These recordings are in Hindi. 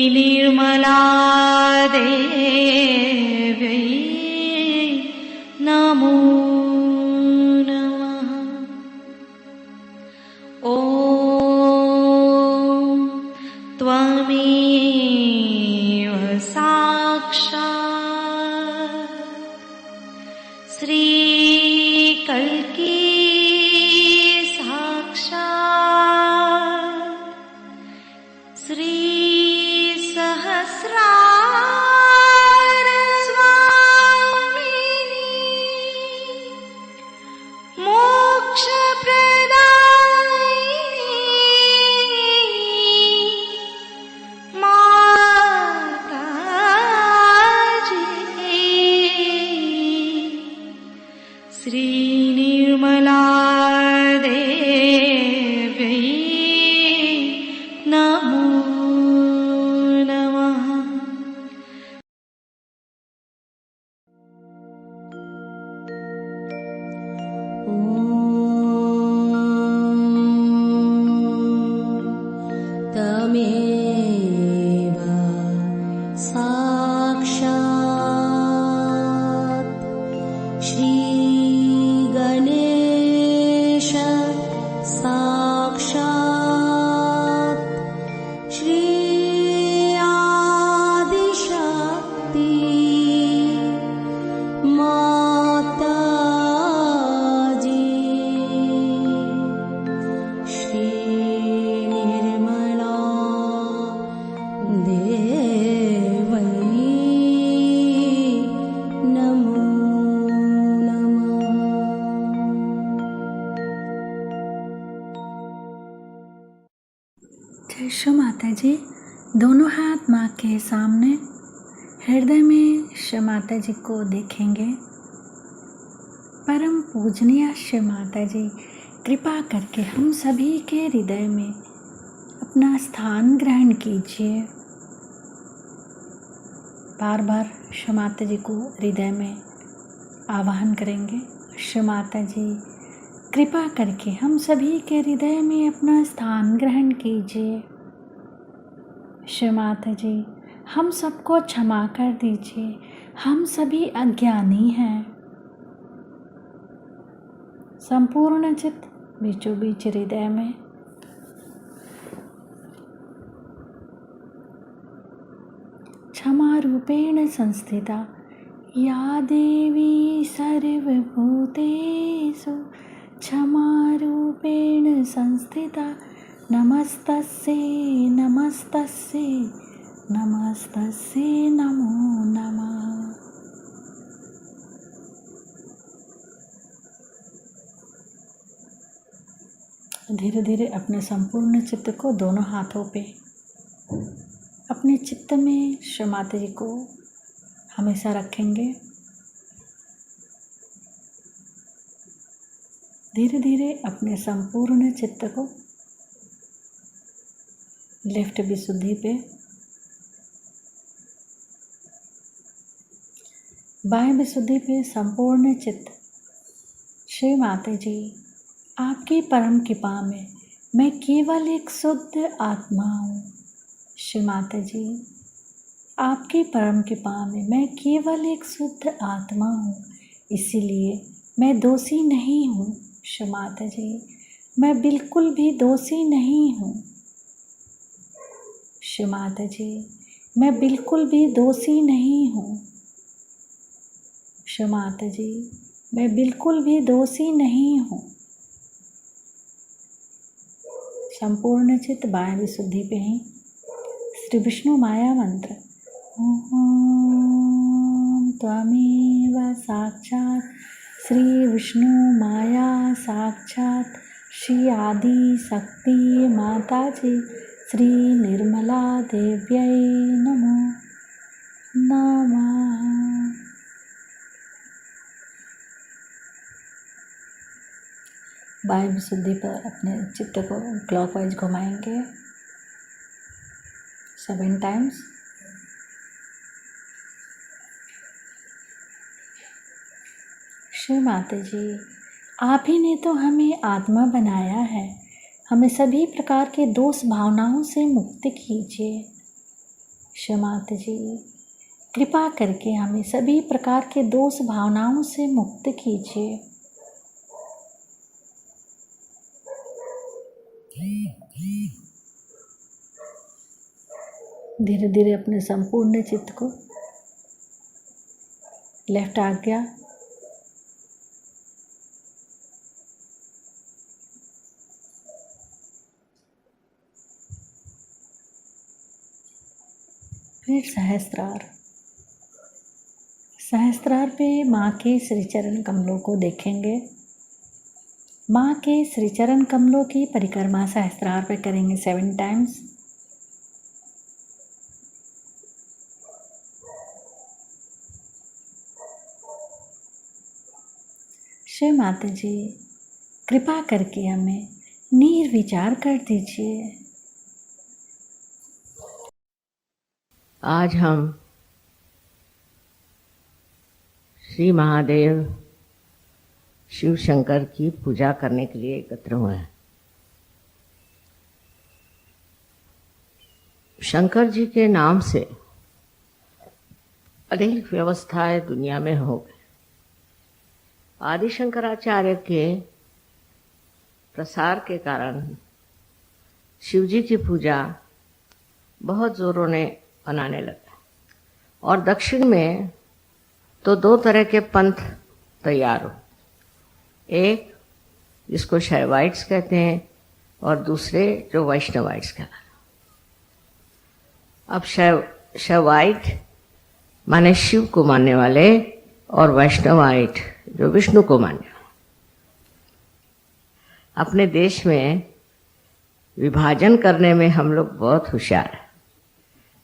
निर्मला देव्यै नमो नमः। ॐ त्वमेव साक्षात् श्रीकल्की निर्मला देव्यै नमो नमः। ॐ तमेव साक्षात् श्री गणेश साक्षात् श्री आदिशक्ति माताजी श्री निर्मला देवै नमो जय माता जी। दोनों हाथ माँ के सामने, हृदय में श्री माता जी को देखेंगे। परम पूजनीय श्री माता जी, कृपा करके हम सभी के हृदय में अपना स्थान ग्रहण कीजिए। बार बार श्री माता जी को हृदय में आवाहन करेंगे। श्री माता जी, कृपा करके हम सभी के हृदय में अपना स्थान ग्रहण कीजिए। श्री माता जी, हम सबको क्षमा कर दीजिए, हम सभी अज्ञानी हैं। संपूर्ण चित्त बीचों बीच हृदय में क्षमा रूपेण संस्थिता या देवी सर्वभूतेषु क्षमा रूपेण संस्थिता नमस्तस्यै नमस्तस्यै नमस्तस्यै नमो नमः। धीरे धीरे अपने संपूर्ण चित्त को दोनों हाथों पे अपने चित्त में श्री माता जी को हमेशा रखेंगे। धीरे धीरे अपने संपूर्ण चित्त को लेफ्ट विशुद्धि पे, बाएं विशुद्धि पे संपूर्ण चित्त। श्री माता जी, आपकी परम कृपा में मैं केवल एक शुद्ध आत्मा हूँ। श्री माता जी, आपकी परम कृपा में मैं केवल एक शुद्ध आत्मा हूँ, इसीलिए मैं दोषी नहीं हूँ। श्री माता जी, मैं बिल्कुल भी दोषी नहीं हूँ। श्री माता जी, मैं बिल्कुल भी दोषी नहीं हूँ। श्री माता जी, मैं बिल्कुल भी दोषी नहीं हूँ। संपूर्ण चित्त बाएं विशुद्धि पे ही श्री विष्णु माया मंत्र ओम त्वमेव साक्षात् श्री विष्णु माया साक्षात् श्री आदि शक्ति माता जी श्री निर्मला देव्यै नमो नमः। बाएं विशुद्धि पर अपने चित्त को क्लॉकवाइज घुमाएंगे 7 टाइम्स। श्री माता जी, आप ही ने तो हमें आत्मा बनाया है, हमें सभी प्रकार के दोष भावनाओं से मुक्त कीजिए। क्षमात जी, कृपा करके हमें सभी प्रकार के दोष भावनाओं से मुक्त कीजिए। धीरे धीरे अपने संपूर्ण चित्त को लेफ्ट आज्ञा फिर सहस्त्रार। सहस्त्रार पे माँ के श्री चरण कमलों को देखेंगे। माँ के श्री चरण कमलों की परिक्रमा सहस्त्रार पे करेंगे 7 टाइम्स। श्री माता जी, कृपा करके हमें निर्विचार कर दीजिए। आज हम श्री महादेव शिव शंकर की पूजा करने के लिए एकत्र हुए हैं। शंकर जी के नाम से अनेक व्यवस्थाएं दुनिया में हो गई। आदि शंकराचार्य के प्रसार के कारण शिव जी की पूजा बहुत जोरों ने मनाने लगा और दक्षिण में तो 2 तरह के पंथ तैयार हो। एक जिसको शैवाइट्स कहते हैं और दूसरे जो वैष्णवाइट्स कहते हैं। अब शैवाइट माने शिव को मानने वाले और वैष्णवाइट जो विष्णु को मानने वाले। अपने देश में विभाजन करने में हम लोग बहुत होशियार हैं।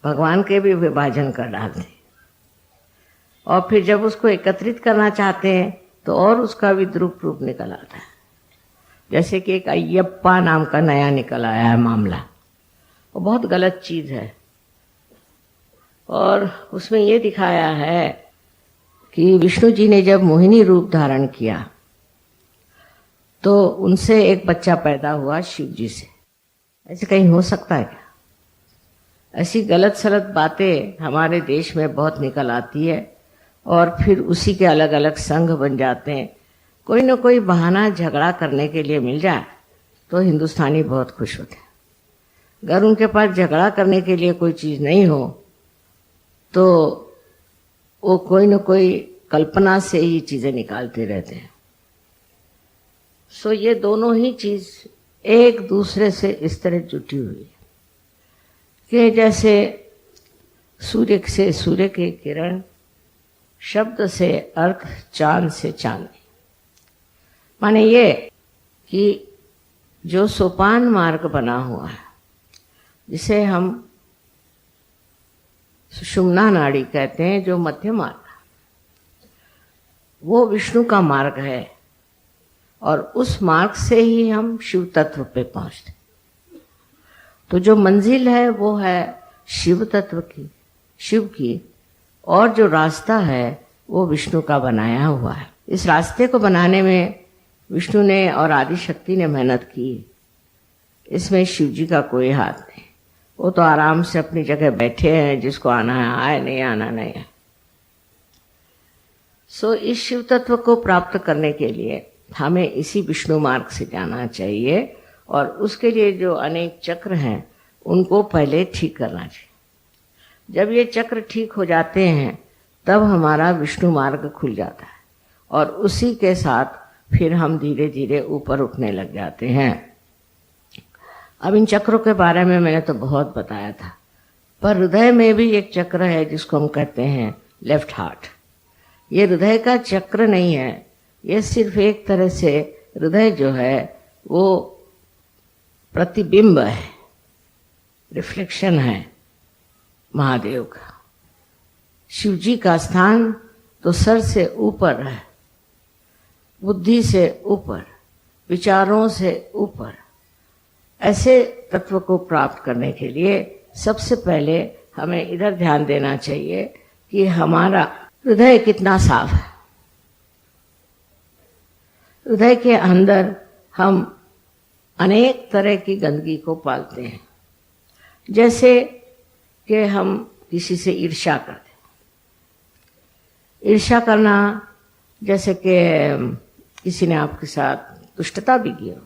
भगवान के भी विभाजन कर डालते हैं और फिर जब उसको एकत्रित करना चाहते हैं तो और उसका विद्रूप रूप निकल आता है। जैसे कि एक अय्यप्पा नाम का नया निकल आया है मामला, वो बहुत गलत चीज है। और उसमें ये दिखाया है कि विष्णु जी ने जब मोहिनी रूप धारण किया तो उनसे एक बच्चा पैदा हुआ शिव जी से। ऐसे कहीं हो सकता है क्या? ऐसी गलत सलत बातें हमारे देश में बहुत निकल आती है और फिर उसी के अलग अलग संघ बन जाते हैं। कोई ना कोई बहाना झगड़ा करने के लिए मिल जाए तो हिंदुस्तानी बहुत खुश होते हैं। अगर उनके पास झगड़ा करने के लिए कोई चीज़ नहीं हो तो वो कोई ना कोई कल्पना से ही चीज़ें निकालते रहते हैं। सो ये दोनों ही चीज़ एक दूसरे से इस तरह जुटी हुई है कि जैसे सूर्य से सूर्य की किरण, शब्द से अर्थ, चांद से चांदनी। माने ये कि जो सोपान मार्ग बना हुआ है जिसे हम सुषुम्ना नाड़ी कहते हैं, जो मध्य मार्ग, वो विष्णु का मार्ग है और उस मार्ग से ही हम शिव तत्व पे पहुंचते। तो जो मंजिल है वो है शिव तत्व की, शिव की, और जो रास्ता है वो विष्णु का बनाया हुआ है। इस रास्ते को बनाने में विष्णु ने और आदि शक्ति ने मेहनत की। इसमें शिव जी का कोई हाथ नहीं। वो तो आराम से अपनी जगह बैठे हैं, जिसको आना है आए, नहीं आना नहीं है। सो इस शिव तत्व को प्राप्त करने के लिए हमें इसी विष्णु मार्ग से जाना चाहिए और उसके लिए जो अनेक चक्र हैं उनको पहले ठीक करना चाहिए। जब ये चक्र ठीक हो जाते हैं तब हमारा विष्णु मार्ग खुल जाता है और उसी के साथ फिर हम धीरे धीरे ऊपर उठने लग जाते हैं। अब इन चक्रों के बारे में मैंने तो बहुत बताया था, पर हृदय में भी एक चक्र है जिसको हम कहते हैं लेफ्ट हार्ट। ये हृदय का चक्र नहीं है, ये सिर्फ एक तरह से हृदय जो है वो प्रतिबिंब है, रिफ्लेक्शन है महादेव का। शिव जी का स्थान तो सर से ऊपर है, बुद्धि से ऊपर, विचारों से ऊपर। ऐसे तत्व को प्राप्त करने के लिए सबसे पहले हमें इधर ध्यान देना चाहिए कि हमारा हृदय कितना साफ है। हृदय के अंदर हम अनेक तरह की गंदगी को पालते हैं। जैसे कि हम किसी से ईर्ष्या करते। ईर्ष्या करना जैसे कि किसी ने आपके साथ दुष्टता भी की हो,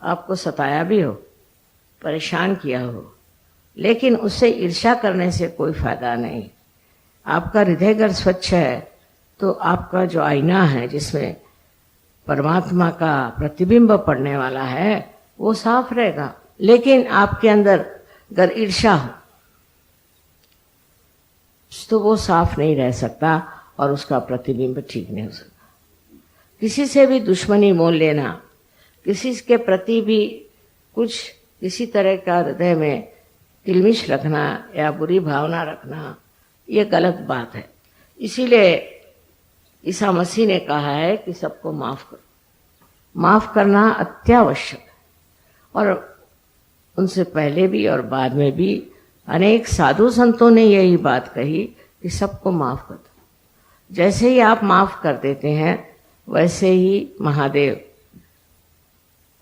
आपको सताया भी हो, परेशान किया हो, लेकिन उससे ईर्ष्या करने से कोई फायदा नहीं। आपका हृदय अगर स्वच्छ है तो आपका जो आईना है जिसमें परमात्मा का प्रतिबिंब पड़ने वाला है वो साफ रहेगा। लेकिन आपके अंदर अगर ईर्ष्या हो तो वो साफ नहीं रह सकता और उसका प्रतिबिंब ठीक नहीं हो सकता। किसी से भी दुश्मनी मोल लेना, किसी के प्रति भी कुछ किसी तरह का हृदय में तिलमिश रखना या बुरी भावना रखना, ये गलत बात है। इसीलिए ईसा मसीह ने कहा है कि सबको माफ करो। माफ करना अत्यावश्यक है। और उनसे पहले भी और बाद में भी अनेक साधु संतों ने यही बात कही कि सबको माफ कर दो। जैसे ही आप माफ कर देते हैं वैसे ही महादेव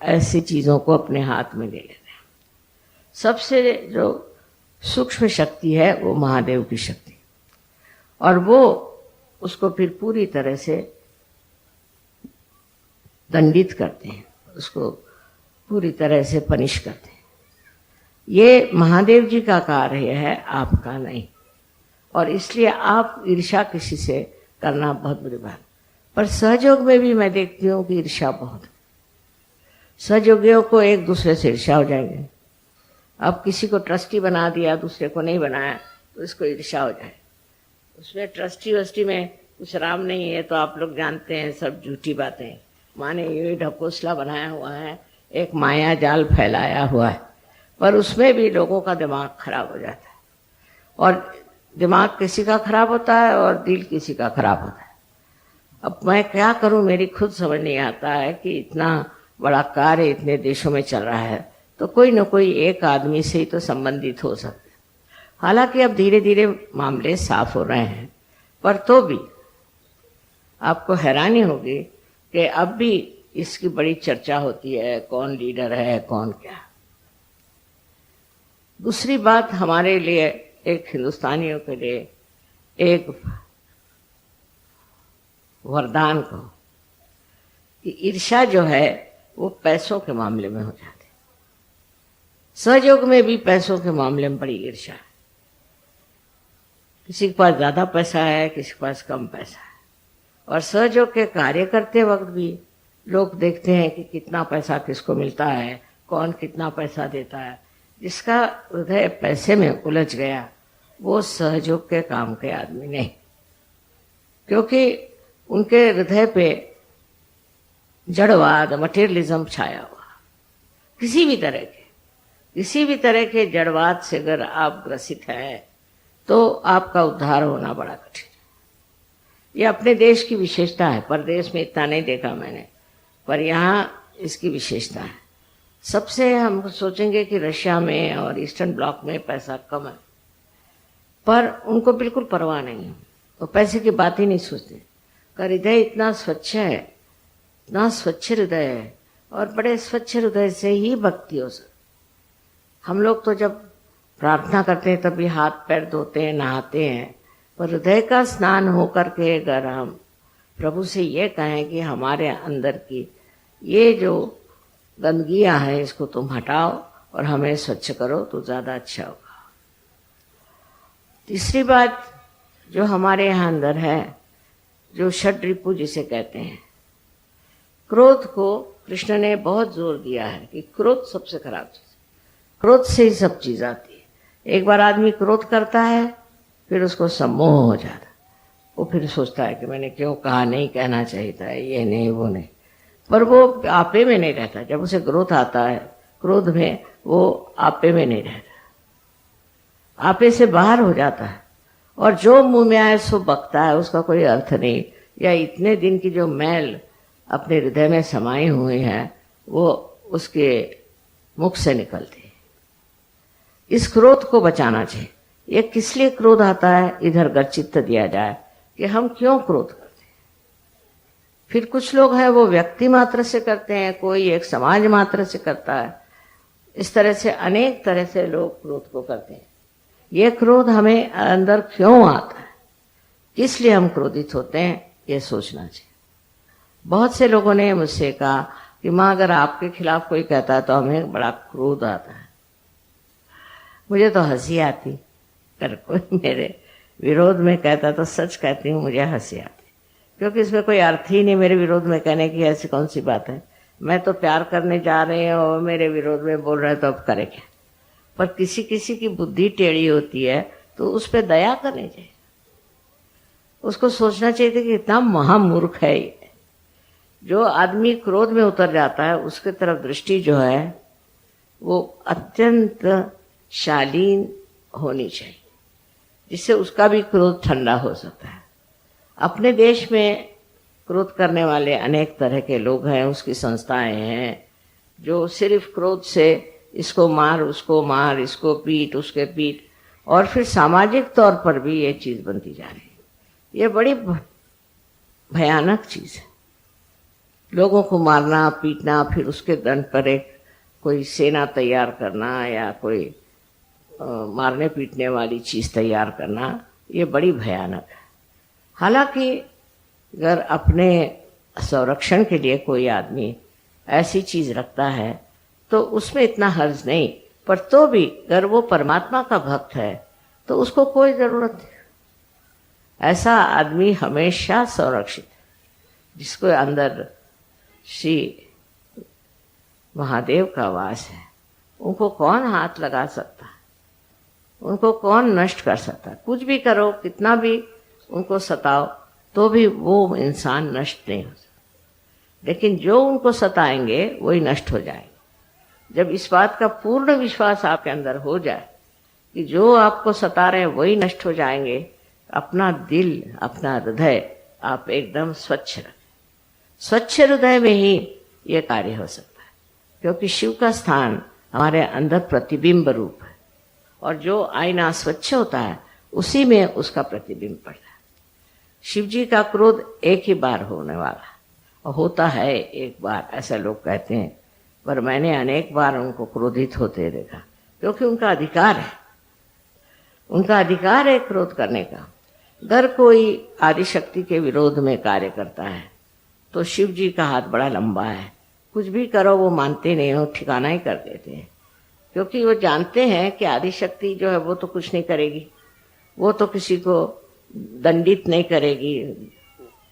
ऐसी चीजों को अपने हाथ में ले लेते हैं। सबसे जो सूक्ष्म शक्ति है वो महादेव की शक्ति, और वो उसको फिर पूरी तरह से दंडित करते हैं, उसको पूरी तरह से पनिश करते हैं। ये महादेव जी का कार्य है, आपका नहीं। और इसलिए आप ईर्ष्या किसी से करना बहुत बुरी बात। पर सहयोग में भी मैं देखती हूँ कि ईर्ष्या बहुत है। सहयोगियों को एक दूसरे से ईर्ष्या हो जाएंगे। अब किसी को ट्रस्टी बना दिया, दूसरे को नहीं बनाया, तो इसको ईर्ष्या हो जाए। उसमें ट्रस्टी वस्टी में कुछ राम नहीं है, तो आप लोग जानते हैं सब झूठी बातें। माने ये ढकोसला बनाया हुआ है, एक माया जाल फैलाया हुआ है, पर उसमें भी लोगों का दिमाग खराब हो जाता है। और दिमाग किसी का खराब होता है और दिल किसी का खराब होता है। अब मैं क्या करूं, मेरी खुद समझ नहीं आता है कि इतना बड़ा कार्य इतने देशों में चल रहा है, तो कोई न कोई एक आदमी से ही तो संबंधित हो सकते। हालांकि अब धीरे धीरे मामले साफ हो रहे हैं, पर तो भी आपको हैरानी होगी कि अब भी इसकी बड़ी चर्चा होती है, कौन लीडर है, कौन क्या। दूसरी बात, हमारे लिए एक हिंदुस्तानियों के लिए एक वरदान को कि ईर्ष्या जो है वो पैसों के मामले में हो जाती है। सहयोग में भी पैसों के मामले में बड़ी ईर्ष्या है। किसी के पास ज्यादा पैसा है, किसी के पास कम पैसा है। और सहयोग के कार्य करते वक्त भी लोग देखते हैं कि कितना पैसा किसको मिलता है, कौन कितना पैसा देता है। जिसका हृदय पैसे में उलझ गया वो सहयोग के काम के आदमी नहीं, क्योंकि उनके हृदय पे जड़वाद, मटेरियलिज्म छाया हुआ। किसी भी तरह के जड़वाद से अगर आप ग्रसित हैं तो आपका उद्धार होना बड़ा कठिन है। ये अपने देश की विशेषता है, परदेश में इतना नहीं देखा मैंने, पर यहाँ इसकी विशेषता है। सबसे हम सोचेंगे कि रशिया में और ईस्टर्न ब्लॉक में पैसा कम है, पर उनको बिल्कुल परवाह नहीं है। वो पैसे की बात ही नहीं सोचते। का हृदय इतना स्वच्छ है, इतना स्वच्छ हृदय है, और बड़े स्वच्छ हृदय से ही भक्ति हो सकती। हम लोग तो जब प्रार्थना करते हैं तभी हाथ पैर धोते हैं, नहाते हैं, पर हृदय का स्नान होकर के अगर हम प्रभु से ये कहें कि हमारे अंदर की ये जो गंदगियां हैं इसको तुम हटाओ और हमें स्वच्छ करो, तो ज्यादा अच्छा होगा। तीसरी बात जो हमारे यहाँ अंदर है, जो षड्रिपु जिसे कहते हैं, क्रोध को कृष्ण ने बहुत जोर दिया है कि क्रोध सबसे खराब चीज, क्रोध से ही सब चीज आती है। एक बार आदमी क्रोध करता है फिर उसको सम्मोह हो जाता है। वो फिर सोचता है कि मैंने क्यों कहा, नहीं कहना चाहिए था, ये नहीं वो नहीं, पर वो आपे में नहीं रहता। जब उसे क्रोध आता है, क्रोध में वो आपे में नहीं रहता, आपे से बाहर हो जाता है। और जो मुंह में आए सो बकता है, उसका कोई अर्थ नहीं, या इतने दिन की जो मैल अपने हृदय में समाई हुई है वो उसके मुख से निकलती है। इस क्रोध को बचाना चाहिए। ये किस लिए क्रोध आता है, इधर गर्चित्त दिया जाए कि हम क्यों क्रोध करते हैं। फिर कुछ लोग हैं वो व्यक्ति मात्र से करते हैं, कोई एक समाज मात्र से करता है। इस तरह से अनेक तरह से लोग क्रोध को करते हैं। ये क्रोध हमें अंदर क्यों आता है, किस लिए हम क्रोधित होते हैं, ये सोचना चाहिए। बहुत से लोगों ने मुझसे कहा कि माँ अगर आपके खिलाफ कोई कहता है तो हमें बड़ा क्रोध आता है। मुझे तो हंसी आती, अगर कोई मेरे विरोध में कहता तो सच कहती हूँ मुझे हंसी आती, क्योंकि इसमें कोई अर्थ ही नहीं मेरे विरोध में कहने की। ऐसी कौन सी बात है, मैं तो प्यार करने जा रहे हैं और मेरे विरोध में बोल रहे हैं तो अब करे क्या। पर किसी किसी की बुद्धि टेढ़ी होती है तो उस पर दया करनी चाहिए, उसको सोचना चाहिए कि इतना महामूर्ख है ये। जो आदमी क्रोध में उतर जाता है उसके तरफ दृष्टि जो है वो अत्यंत शालीन होनी चाहिए, जिससे उसका भी क्रोध ठंडा हो सकता है। अपने देश में क्रोध करने वाले अनेक तरह के लोग हैं, उसकी संस्थाएं हैं जो सिर्फ क्रोध से इसको मार, उसको मार, इसको पीट, उसके पीट, और फिर सामाजिक तौर पर भी ये चीज बनती जा रही है। ये बड़ी भयानक चीज है, लोगों को मारना पीटना, फिर उसके दंड पर एक कोई सेना तैयार करना या कोई मारने पीटने वाली चीज तैयार करना, ये बड़ी भयानक है। हालांकि अगर अपने संरक्षण के लिए कोई आदमी ऐसी चीज रखता है तो उसमें इतना हर्ज नहीं, पर तो भी अगर वो परमात्मा का भक्त है तो उसको कोई जरूरत नहीं। ऐसा आदमी हमेशा संरक्षित है, जिसको अंदर श्री महादेव का वास है। उनको कौन हाथ लगा सकता है, उनको कौन नष्ट कर सकता है। कुछ भी करो, कितना भी उनको सताओ, तो भी वो इंसान नष्ट नहीं हो सकता। लेकिन जो उनको सताएंगे वही नष्ट हो जाएंगे। जब इस बात का पूर्ण विश्वास आपके अंदर हो जाए कि जो आपको सता रहे हैं वही नष्ट हो जाएंगे, अपना दिल, अपना हृदय आप एकदम स्वच्छ रखें। स्वच्छ हृदय में ही ये कार्य हो सकता है, क्योंकि शिव का स्थान हमारे अंदर प्रतिबिंब रूप है, और जो आईना स्वच्छ होता है उसी में उसका प्रतिबिंब पड़ता है। शिव जी का क्रोध एक ही बार होने वाला, और होता है एक बार, ऐसा लोग कहते हैं, पर मैंने अनेक बार उनको क्रोधित होते देखा, क्योंकि उनका अधिकार है, उनका अधिकार है क्रोध करने का। अगर कोई आदिशक्ति के विरोध में कार्य करता है तो शिव जी का हाथ बड़ा लंबा है, कुछ भी करो वो मानते नहीं हो, ठिकाना ही कर देते हैं, क्योंकि वो जानते हैं कि आदिशक्ति जो है वो तो कुछ नहीं करेगी, वो तो किसी को दंडित नहीं करेगी,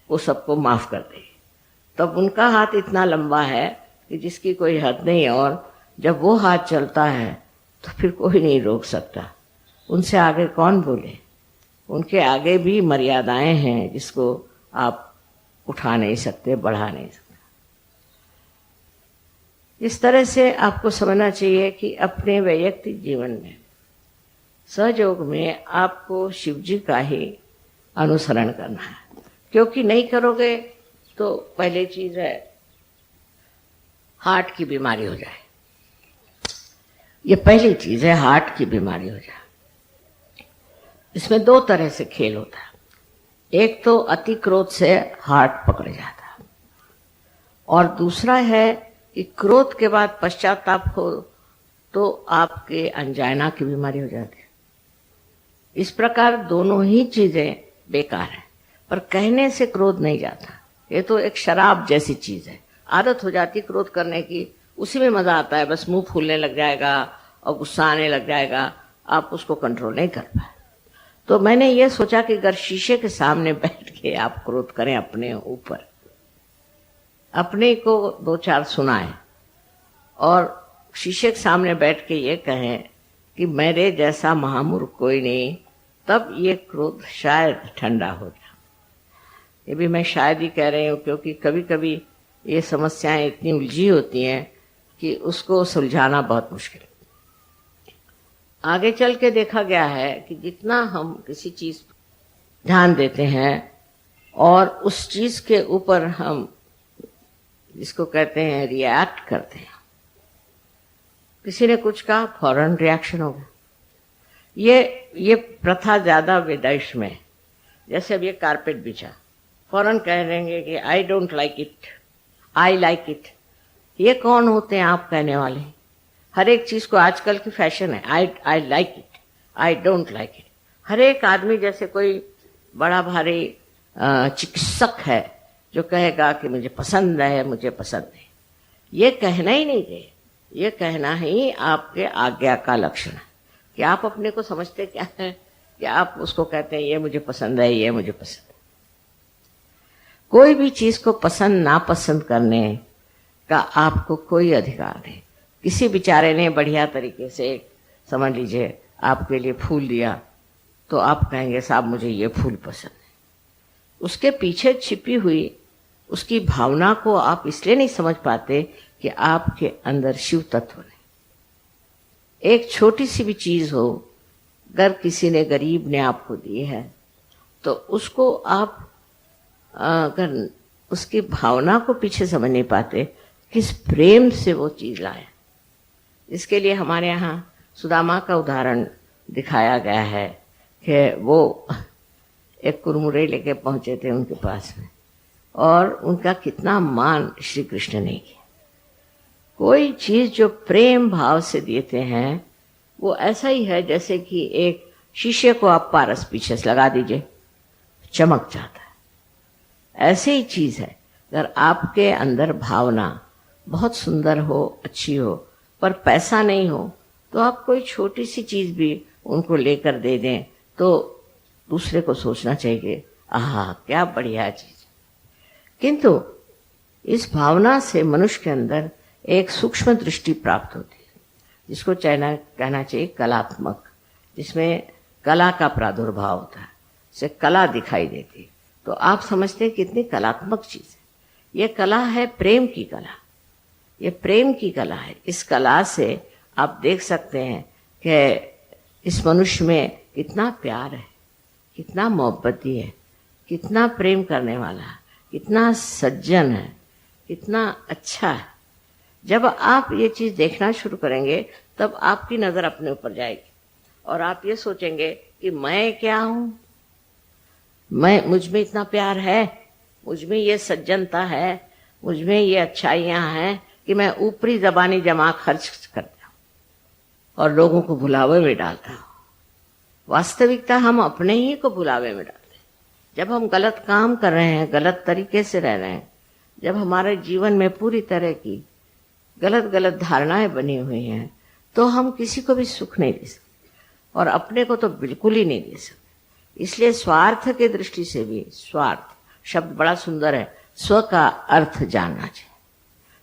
वो सबको माफ कर देगी। तब उनका हाथ इतना लंबा है कि जिसकी कोई हद नहीं, और जब वो हाथ चलता है तो फिर कोई नहीं रोक सकता। उनसे आगे कौन बोले, उनके आगे भी मर्यादाएं हैं जिसको आप उठा नहीं सकते, बढ़ा नहीं सकते। इस तरह से आपको समझना चाहिए कि अपने वैयक्तिक जीवन में सहयोग में आपको शिव जी का ही अनुसरण करना है, क्योंकि नहीं करोगे तो पहले चीज है हार्ट की बीमारी हो जाए। ये पहली चीज है, हार्ट की बीमारी हो जाए। इसमें दो तरह से खेल होता है, एक तो अति क्रोध से हार्ट पकड़ जाता है, और दूसरा है कि क्रोध के बाद पश्चाताप हो तो आपके अंजाइना की बीमारी हो जाती है। इस प्रकार दोनों ही चीजें बेकार है, पर कहने से क्रोध नहीं जाता। ये तो एक शराब जैसी चीज है, आदत हो जाती क्रोध करने की, उसी में मजा आता है, बस मुंह फूलने लग जाएगा और गुस्सा आने लग जाएगा, आप उसको कंट्रोल नहीं कर पाए। तो मैंने ये सोचा कि अगर शीशे के सामने बैठ के आप क्रोध करें अपने ऊपर, अपने को दो चार सुनाएं और शीशे के सामने बैठ के ये कहें कि मेरे जैसा महामूर्ख कोई नहीं, तब ये क्रोध शायद ठंडा हो जाए। ये भी मैं शायद ही कह रही हूँ, क्योंकि कभी कभी ये समस्याएं इतनी उलझी होती हैं कि उसको सुलझाना बहुत मुश्किल है। आगे चल के देखा गया है कि जितना हम किसी चीज ध्यान देते हैं और उस चीज के ऊपर हम जिसको कहते हैं रिएक्ट करते हैं, किसी ने कुछ कहा फौरन रिएक्शन होगा। ये प्रथा ज्यादा विदेश में, जैसे अब ये कारपेट बिछा, फौरन कह देंगे कि आई don't like it, I like it. ये कौन होते हैं आप कहने वाले? हर एक चीज को आजकल की फैशन है, I like it, I don't like it. हर एक आदमी जैसे कोई बड़ा भारी चिकित्सक है जो कहेगा कि मुझे पसंद है, मुझे पसंद नहीं, ये कहना ही नहीं चाहिए। ये कहना ही आपके आज्ञा का लक्षण है कि आप अपने को समझते क्या है कि आप उसको कहते हैं ये मुझे पसंद है, ये मुझे पसंद है। कोई भी चीज को पसंद नापसंद करने का आपको कोई अधिकार नहीं। किसी बेचारे ने बढ़िया तरीके से, समझ लीजिए, आपके लिए फूल दिया तो आप कहेंगे साहब मुझे ये फूल पसंद है। उसके पीछे छिपी हुई उसकी भावना को आप इसलिए नहीं समझ पाते कि आपके अंदर शिव तत्व नहीं। एक छोटी सी भी चीज हो, अगर किसी ने गरीब ने आपको दी है तो उसको आप अगर उसकी भावना को पीछे समझ नहीं पाते, किस प्रेम से वो चीज लाया। इसके लिए हमारे यहाँ सुदामा का उदाहरण दिखाया गया है कि वो एक कुरमुरे लेके पहुंचे थे उनके पास में, और उनका कितना मान श्री कृष्ण ने किया। कोई चीज जो प्रेम भाव से देते हैं वो ऐसा ही है जैसे कि एक शीशे को आप पारस पीछे से लगा दीजिए, चमक जाता है। ऐसे ही चीज है, अगर आपके अंदर भावना बहुत सुंदर हो, अच्छी हो, पर पैसा नहीं हो, तो आप कोई छोटी सी चीज भी उनको लेकर दे दें तो दूसरे को सोचना चाहिए आहा क्या बढ़िया चीज। किंतु इस भावना से मनुष्य के अंदर एक सूक्ष्म दृष्टि प्राप्त होती है, जिसको कहना चाहिए कलात्मक, जिसमें कला का प्रादुर्भाव होता है, से कला दिखाई देती है। तो आप समझते हैं कितनी कलात्मक चीज है। ये कला है प्रेम की कला, ये प्रेम की कला है। इस कला से आप देख सकते हैं कि इस मनुष्य में कितना प्यार है, कितना मोहब्बती है, कितना प्रेम करने वाला है, कितना सज्जन है, कितना अच्छा है। जब आप ये चीज देखना शुरू करेंगे तब आपकी नजर अपने ऊपर जाएगी और आप ये सोचेंगे कि मैं क्या हूं, मुझ में इतना प्यार है, मुझ में ये सज्जनता है, मुझ में ये अच्छाइयां हैं कि मैं ऊपरी जबानी जमा खर्च करता हूं और लोगों को भुलावे में डालता हूं। वास्तविकता हम अपने ही को भुलावे में डालते हैं। जब हम गलत काम कर रहे हैं, गलत तरीके से रह रहे हैं, जब हमारे जीवन में पूरी तरह की गलत गलत धारणाएं बनी हुई हैं, तो हम किसी को भी सुख नहीं दे सकते और अपने को तो बिल्कुल ही नहीं दे सकते। इसलिए स्वार्थ के दृष्टि से भी, स्वार्थ शब्द बड़ा सुंदर है, स्व का अर्थ जानना चाहिए।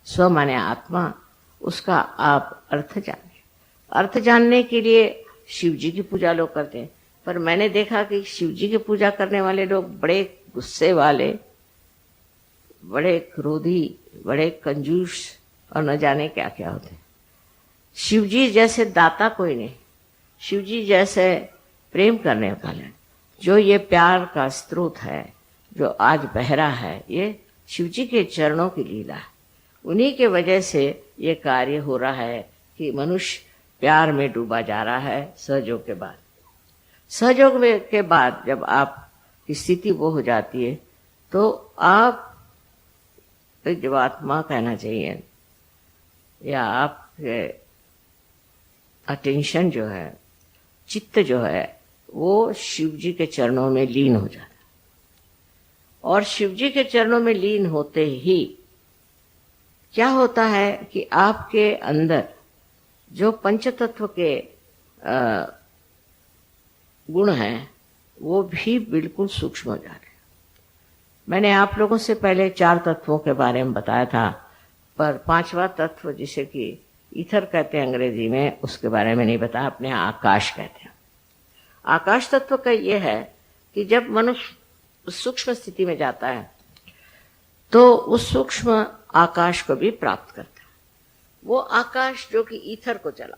स्व माने आत्मा, उसका आप अर्थ जानिए। अर्थ जानने के लिए शिव जी की पूजा लोग करते हैं, पर मैंने देखा कि शिव जी की पूजा करने वाले लोग बड़े गुस्से वाले, बड़े क्रोधी, बड़े कंजूस और न जाने क्या क्या होते हैं। शिव जी जैसे दाता कोई नहीं, शिव जी जैसे प्रेम करने वाले, जो ये प्यार का स्रोत है, जो आज बह रहा है, ये शिव जी के चरणों की लीला है। उन्हीं के वजह से ये कार्य हो रहा है कि मनुष्य प्यार में डूबा जा रहा है। सहयोग के बाद, सहयोग के बाद जब आप की स्थिति वो हो जाती है तो आप जब आत्मा कहना चाहिए या आपके अटेंशन जो है, चित्त जो है, वो शिव जी के चरणों में लीन हो जाता है। और शिव जी के चरणों में लीन होते ही क्या होता है कि आपके अंदर जो पंचतत्व के गुण हैं वो भी बिल्कुल सूक्ष्म हो जा रहे हैं। मैंने आप लोगों से पहले 4 तत्वों के बारे में बताया था, पर 5वां तत्व जिसे कि ईथर कहते हैं अंग्रेजी में, उसके बारे में नहीं बताया, अपने आकाश कहते हैं। आकाश तत्व का ये है कि जब मनुष्य सूक्ष्म स्थिति में जाता है तो उस सूक्ष्म आकाश को भी प्राप्त करता है। वो आकाश जो कि ईथर को चला,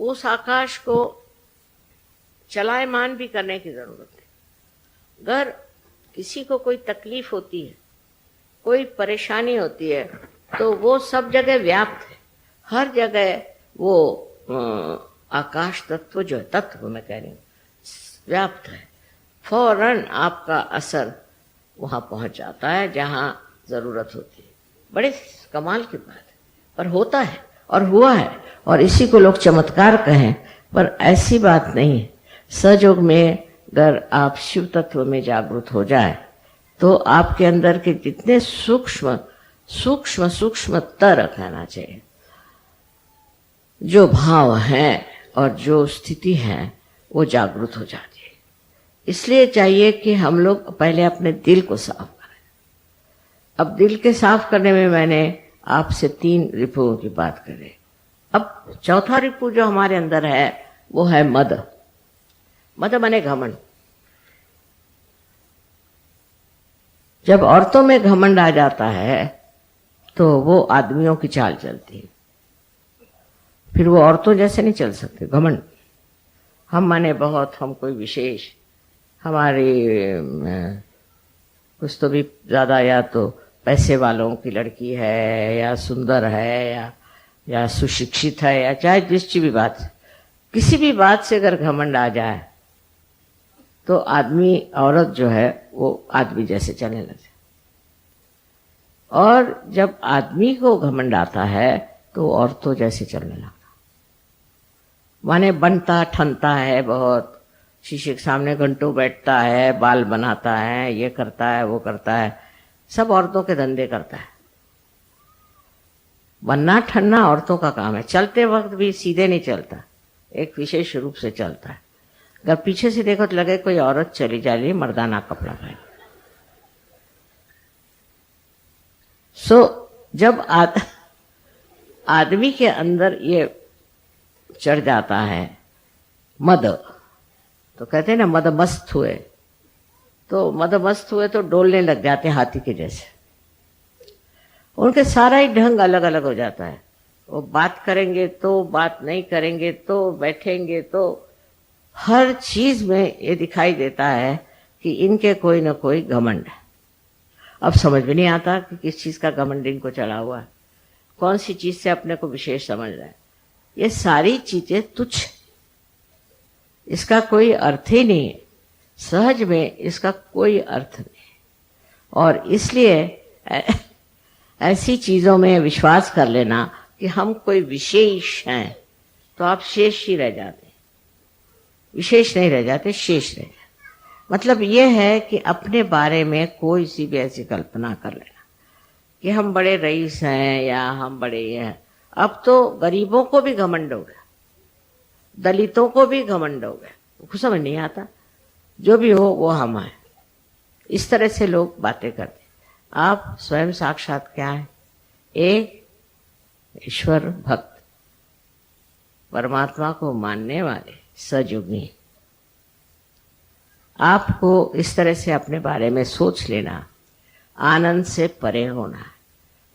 उस आकाश को चलायमान भी करने की जरूरत है। अगर किसी को कोई तकलीफ होती है, कोई परेशानी होती है, तो वो सब जगह व्याप्त है। हर जगह वो आकाश तत्व जो है, तत्व मैं कह रही हूँ, व्याप्त है। फौरन आपका असर वहां पहुंच जाता है जहां जरूरत होती है। बड़े कमाल की बात है, पर होता है और हुआ है। और इसी को लोग चमत्कार कहें पर ऐसी बात नहीं है। सजयोग में अगर आप शिव तत्व में जागृत हो जाए तो आपके अंदर के जितने सूक्ष्मतर कहना चाहिए जो भाव हैं और जो स्थिति है वो जागृत हो जाती है। इसलिए चाहिए कि हम लोग पहले अपने दिल को साफ करें। अब दिल के साफ करने में मैंने आपसे 3 रिपुओं की बात करी। अब चौथा रिपु जो हमारे अंदर है वो है मद। मद माने घमंड। जब औरतों में घमंड आ जाता है तो वो आदमियों की चाल चलती है, फिर वो औरतों जैसे नहीं चल सकते। घमंड, हम माने बहुत, हम कोई विशेष, हमारी कुछ तो भी ज्यादा, या तो पैसे वालों की लड़की है या सुंदर है या सुशिक्षित है, या चाहे जिसकी भी बात, किसी भी बात से अगर घमंड आ जाए तो आदमी औरत जो है वो आदमी जैसे चलने लगते। और जब आदमी को घमंड आता है तो औरतों जैसे चलने लगता। माने बनता ठनता है बहुत, शीशे के सामने घंटों बैठता है, बाल बनाता है, ये करता है वो करता है, सब औरतों के धंधे करता है। बनना ठनना औरतों का काम है। चलते वक्त भी सीधे नहीं चलता, एक विशेष रूप से चलता है। अगर पीछे से देखो तो लगे कोई औरत चली जा रही है मर्दाना कपड़ा पहन। जब आदमी के अंदर ये चढ़ जाता है मद, तो कहते हैं ना मद मस्त हुए, तो मद मस्त हुए तो डोलने लग जाते हैं हाथी के जैसे। उनके सारा ही ढंग अलग अलग हो जाता है। वो बात करेंगे तो, बात नहीं करेंगे तो, बैठेंगे तो, हर चीज में ये दिखाई देता है कि इनके कोई ना कोई घमंड है। अब समझ में नहीं आता कि किस चीज का घमंड इनको चढ़ा हुआ है, कौन सी चीज से अपने को विशेष समझ रहा है। ये सारी चीजें तुच्छ, इसका कोई अर्थ ही नहीं है। सहज में इसका कोई अर्थ नहीं। और इसलिए ऐसी चीजों में विश्वास कर लेना कि हम कोई विशेष हैं तो आप शेष ही रह जाते, विशेष नहीं रह जाते, शेष रह जाते। मतलब ये है कि अपने बारे में कोई सी भी ऐसी कल्पना कर लेना कि हम बड़े रईस हैं या हम बड़े ये हैं। अब तो गरीबों को भी घमंड हो गया, दलितों को भी घमंड हो गया। कुछ समझ नहीं आता, जो भी हो वो हम हैं। इस तरह से लोग बातें करते। आप स्वयं साक्षात क्या है? एक ईश्वर भक्त, परमात्मा को मानने वाले सजुगी। आपको इस तरह से अपने बारे में सोच लेना, आनंद से परे होना है।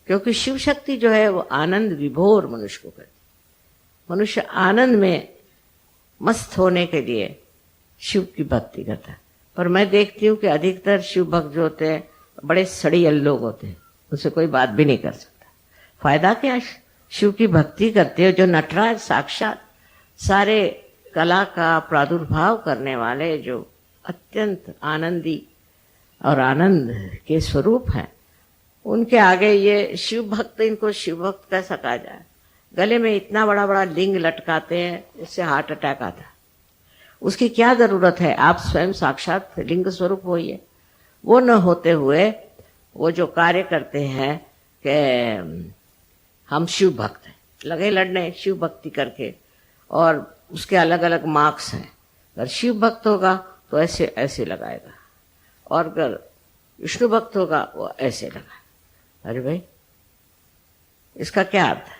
क्योंकि शिव शक्ति जो है वो आनंद विभोर मनुष्य को करती। मनुष्य आनंद में मस्त होने के लिए शिव की भक्ति करता है। पर मैं देखती हूँ कि अधिकतर शिव भक्त जो होते हैं बड़े सड़ियल लोग होते हैं, उनसे कोई बात भी नहीं कर सकता। फायदा क्या? शिव की भक्ति करते हो जो नटराज साक्षात सारे कला का प्रादुर्भाव करने वाले, जो अत्यंत आनंदी और आनंद के स्वरूप हैं, उनके आगे ये शिव भक्त, इनको शिव भक्त कैसा कहा जाए? गले में इतना बड़ा बड़ा लिंग लटकाते हैं, उससे हार्ट अटैक आता है। उसकी क्या जरूरत है? आप स्वयं साक्षात लिंग स्वरूप होइए। वो न होते हुए वो जो कार्य करते हैं कि हम शिव भक्त हैं, लगे लड़ने शिव भक्ति करके, और उसके अलग अलग मार्क्स हैं। अगर शिव भक्त होगा तो ऐसे ऐसे लगाएगा, और अगर विष्णु भक्त होगा वो ऐसे लगाएगा। अरे भाई, इसका क्या अर्थ है?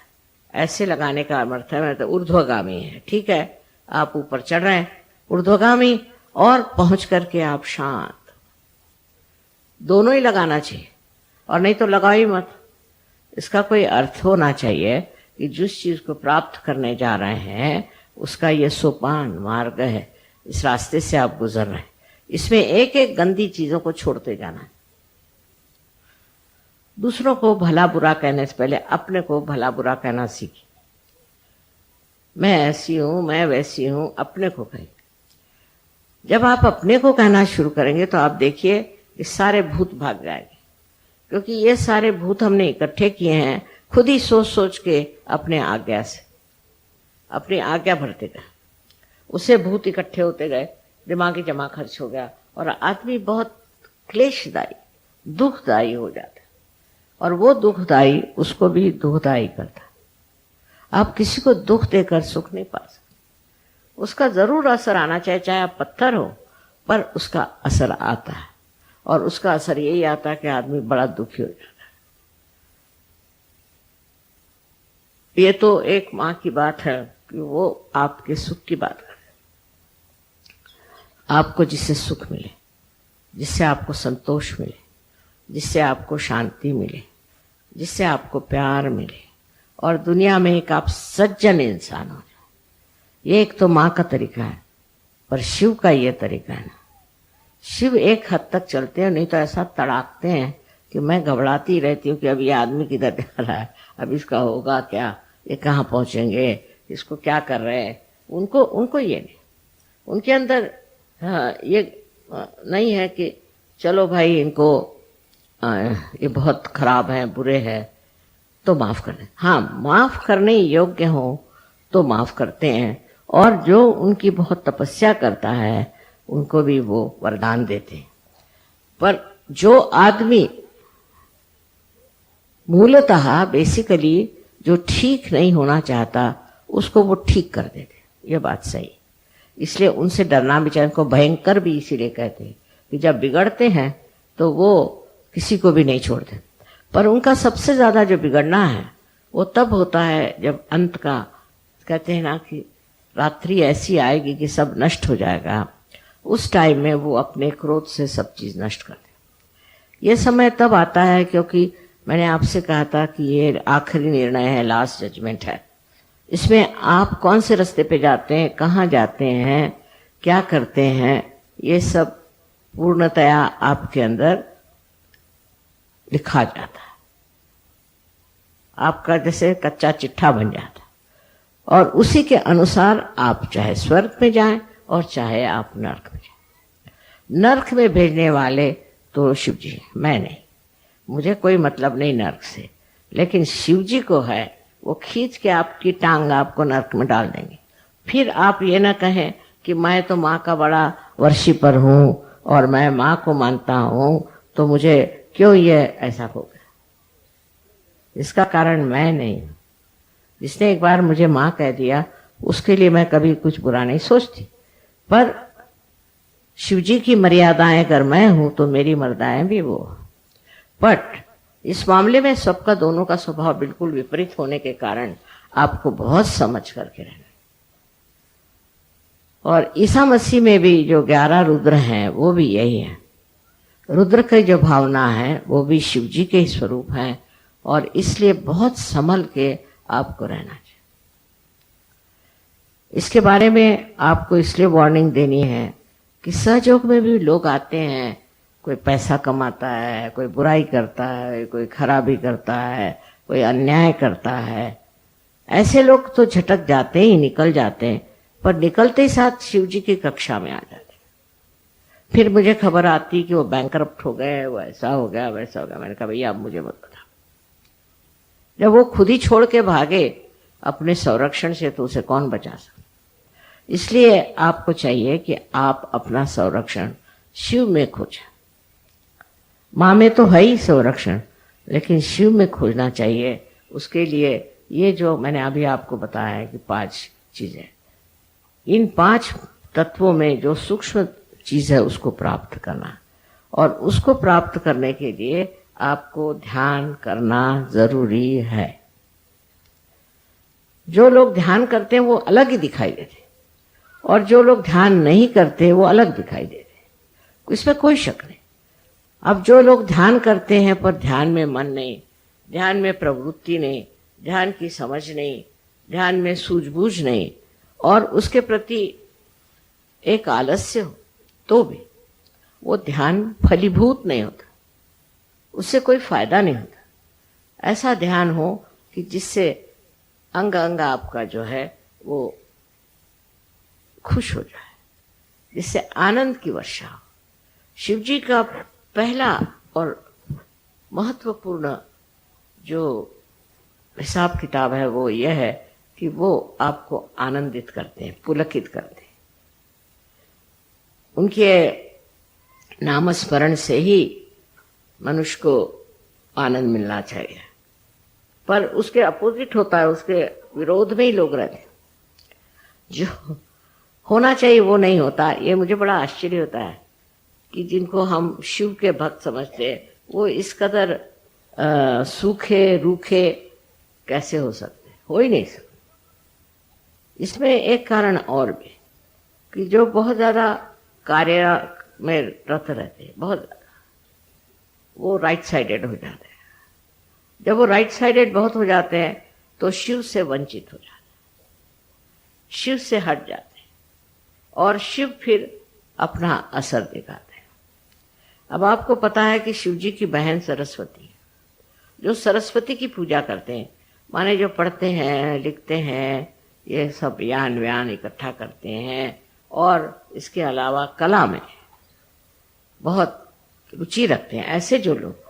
ऐसे लगाने का अर्थ है मैं तो ऊर्ध्वगामी है। ठीक है, आप ऊपर चढ़ रहे हैं ऊर्ध्वगामी, और पहुंच करके आप शांत। दोनों ही लगाना चाहिए, और नहीं तो लगाओ ही मत। इसका कोई अर्थ होना चाहिए कि जिस चीज को प्राप्त करने जा रहे हैं उसका ये सोपान मार्ग है, इस रास्ते से आप गुजर रहे हैं। इसमें एक एक गंदी चीजों को छोड़ते जाना है। दूसरों को भला बुरा कहने से पहले अपने को भला बुरा कहना सीखिए। मैं ऐसी हूं, मैं वैसी हूं, अपने को कहें। जब आप अपने को कहना शुरू करेंगे तो आप देखिए कि सारे भूत भाग जाएंगे। क्योंकि ये सारे भूत हमने इकट्ठे किए हैं खुद ही सोच सोच के, अपने आज्ञा से, अपनी आज्ञा भरते गए। उससे भूत इकट्ठे होते गए, दिमागी जमा खर्च हो गया और आदमी बहुत क्लेशदायी, दुखदायी हो जाता, और वो दुखदायी उसको भी दुखदायी करता। आप किसी को दुख देकर सुख नहीं पा सकते। उसका जरूर असर आना चाहिए, चाहे आप पत्थर हो, पर उसका असर आता है, और उसका असर यही आता है कि आदमी बड़ा दुखी हो जाता है। ये तो एक माँ की बात है कि वो आपके सुख की बात करे, आपको जिससे सुख मिले, जिससे आपको संतोष मिले, जिससे आपको शांति मिले, जिससे आपको प्यार मिले, और दुनिया में एक आप सज्जन इंसान हो जाए। ये एक तो माँ का तरीका है, पर शिव का ये तरीका है ना, शिव एक हद तक चलते हैं, नहीं तो ऐसा तड़ाकते हैं कि मैं घबराती रहती हूँ कि अब ये आदमी किधर जा रहा है, अब इसका होगा क्या, ये कहाँ पहुंचेंगे, इसको क्या कर रहे हैं। उनको ये नहीं, उनके अंदर ये नहीं है कि चलो भाई इनको ये बहुत खराब है, बुरे हैं, तो माफ कर दें। हाँ, माफ करने योग्य हो तो माफ करते हैं, और जो उनकी बहुत तपस्या करता है उनको भी वो वरदान देते हैं। पर जो आदमी मूलतः बेसिकली जो ठीक नहीं होना चाहता, उसको वो ठीक कर देते, ये बात सही। इसलिए उनसे डरना भी चाहिए। उनको भयंकर भी इसीलिए कहते हैं कि जब बिगड़ते हैं तो वो किसी को भी नहीं छोड़ते। पर उनका सबसे ज्यादा जो बिगड़ना है वो तब होता है जब अंत का, कहते हैं ना कि रात्रि ऐसी आएगी कि सब नष्ट हो जाएगा, उस टाइम में वो अपने क्रोध से सब चीज नष्ट कर दे। ये समय तब आता है क्योंकि मैंने आपसे कहा था कि ये आखिरी निर्णय है, लास्ट जजमेंट है। इसमें आप कौन से रास्ते पे जाते हैं, कहाँ जाते हैं, क्या करते हैं, ये सब पूर्णतया आपके अंदर लिखा जाता है। आपका जैसे कच्चा चिट्ठा बन जाता है, और उसी के अनुसार आप चाहे स्वर्ग में जाएं और चाहे आप नरक में जाएं। नरक में भेजने वाले तो शिव जी हैं, मैं नहीं, मुझे कोई मतलब नहीं नरक से, लेकिन शिव जी को है, वो खींच के आपकी टांग आपको नरक में डाल देंगे। फिर आप ये ना कहें कि मैं तो माँ का बड़ा वर्शिपर हूँ और मैं माँ को मानता हूँ, तो मुझे क्यों ये ऐसा हो गया। इसका कारण मैं नहीं हूँ। जिसने एक बार मुझे माँ कह दिया उसके लिए मैं कभी कुछ बुरा नहीं सोचती, पर शिवजी की मर्यादाएं अगर मैं हूं तो मेरी मर्यादाएं भी वो। बट इस मामले में सबका, दोनों का स्वभाव बिल्कुल विपरीत होने के कारण आपको बहुत समझ करके रहना। और ईसा मसीह में भी जो 11 रुद्र हैं वो भी यही है। रुद्र की जो भावना है वो भी शिव जी के ही स्वरूप है, और इसलिए बहुत संभल के आपको रहना चाहिए। इसके बारे में आपको इसलिए वार्निंग देनी है कि सहयोग में भी लोग आते हैं, कोई पैसा कमाता है, कोई बुराई करता है, कोई खराबी करता है, कोई अन्याय करता है। ऐसे लोग तो झटक जाते ही, निकल जाते हैं, पर निकलते ही साथ शिव जी की कक्षा में आ जाते हैं। फिर मुझे खबर आती कि वो बैंकरप्ट हो गए, वो ऐसा हो गया, वैसा हो गया। मैंने कहा भैया आप मुझे मत बताओ। जब वो खुद ही छोड़ के भागे अपने संरक्षण से, तो उसे कौन बचा सकता। इसलिए आपको चाहिए कि आप अपना संरक्षण शिव में खोजें। माँ में तो है ही संरक्षण, लेकिन शिव में खोजना चाहिए। उसके लिए ये जो मैंने अभी आपको बताया है कि 5 चीजें, इन 5 तत्वों में जो सूक्ष्म चीज है उसको प्राप्त करना, और उसको प्राप्त करने के लिए आपको ध्यान करना जरूरी है। जो लोग ध्यान करते हैं वो अलग ही दिखाई देते, और जो लोग ध्यान नहीं करते वो अलग दिखाई देते, इसमें कोई शक नहीं। अब जो लोग ध्यान करते हैं पर ध्यान में मन नहीं, ध्यान में प्रवृत्ति नहीं, ध्यान की समझ नहीं, ध्यान में सूझबूझ नहीं, और उसके प्रति एक आलस्य हो, तो भी वो ध्यान फलीभूत नहीं होता, उससे कोई फायदा नहीं होता। ऐसा ध्यान हो कि जिससे अंग अंग आपका जो है वो खुश हो जाए, जिससे आनंद की वर्षा हो। शिव जी का पहला और महत्वपूर्ण जो हिसाब किताब है वो यह है कि वो आपको आनंदित करते हैं, पुलकित करते हैं। उनके नामस्मरण से ही मनुष्य को आनंद मिलना चाहिए, पर उसके अपोजिट होता है, उसके विरोध में ही लोग रहते हैं। जो होना चाहिए वो नहीं होता। ये मुझे बड़ा आश्चर्य होता है कि जिनको हम शिव के भक्त समझते हैं वो इस कदर सूखे रूखे कैसे हो सकते, हो ही नहीं सकते। इसमें एक कारण और भी कि जो बहुत ज्यादा कार्य में रत रहते हैं, बहुत ज्यादा, वो राइट साइडेड हो जाते हैं। जब वो राइट साइडेड बहुत हो जाते हैं तो शिव से वंचित हो जाते हैं, शिव से हट जाते हैं और शिव फिर अपना असर दिखाते हैं। अब आपको पता है कि शिव जी की बहन सरस्वती है। जो सरस्वती की पूजा करते हैं, माने जो पढ़ते हैं लिखते हैं, ये सब ज्ञान व्यान इकट्ठा करते हैं और इसके अलावा कला में बहुत रुचि रखते हैं, ऐसे जो लोग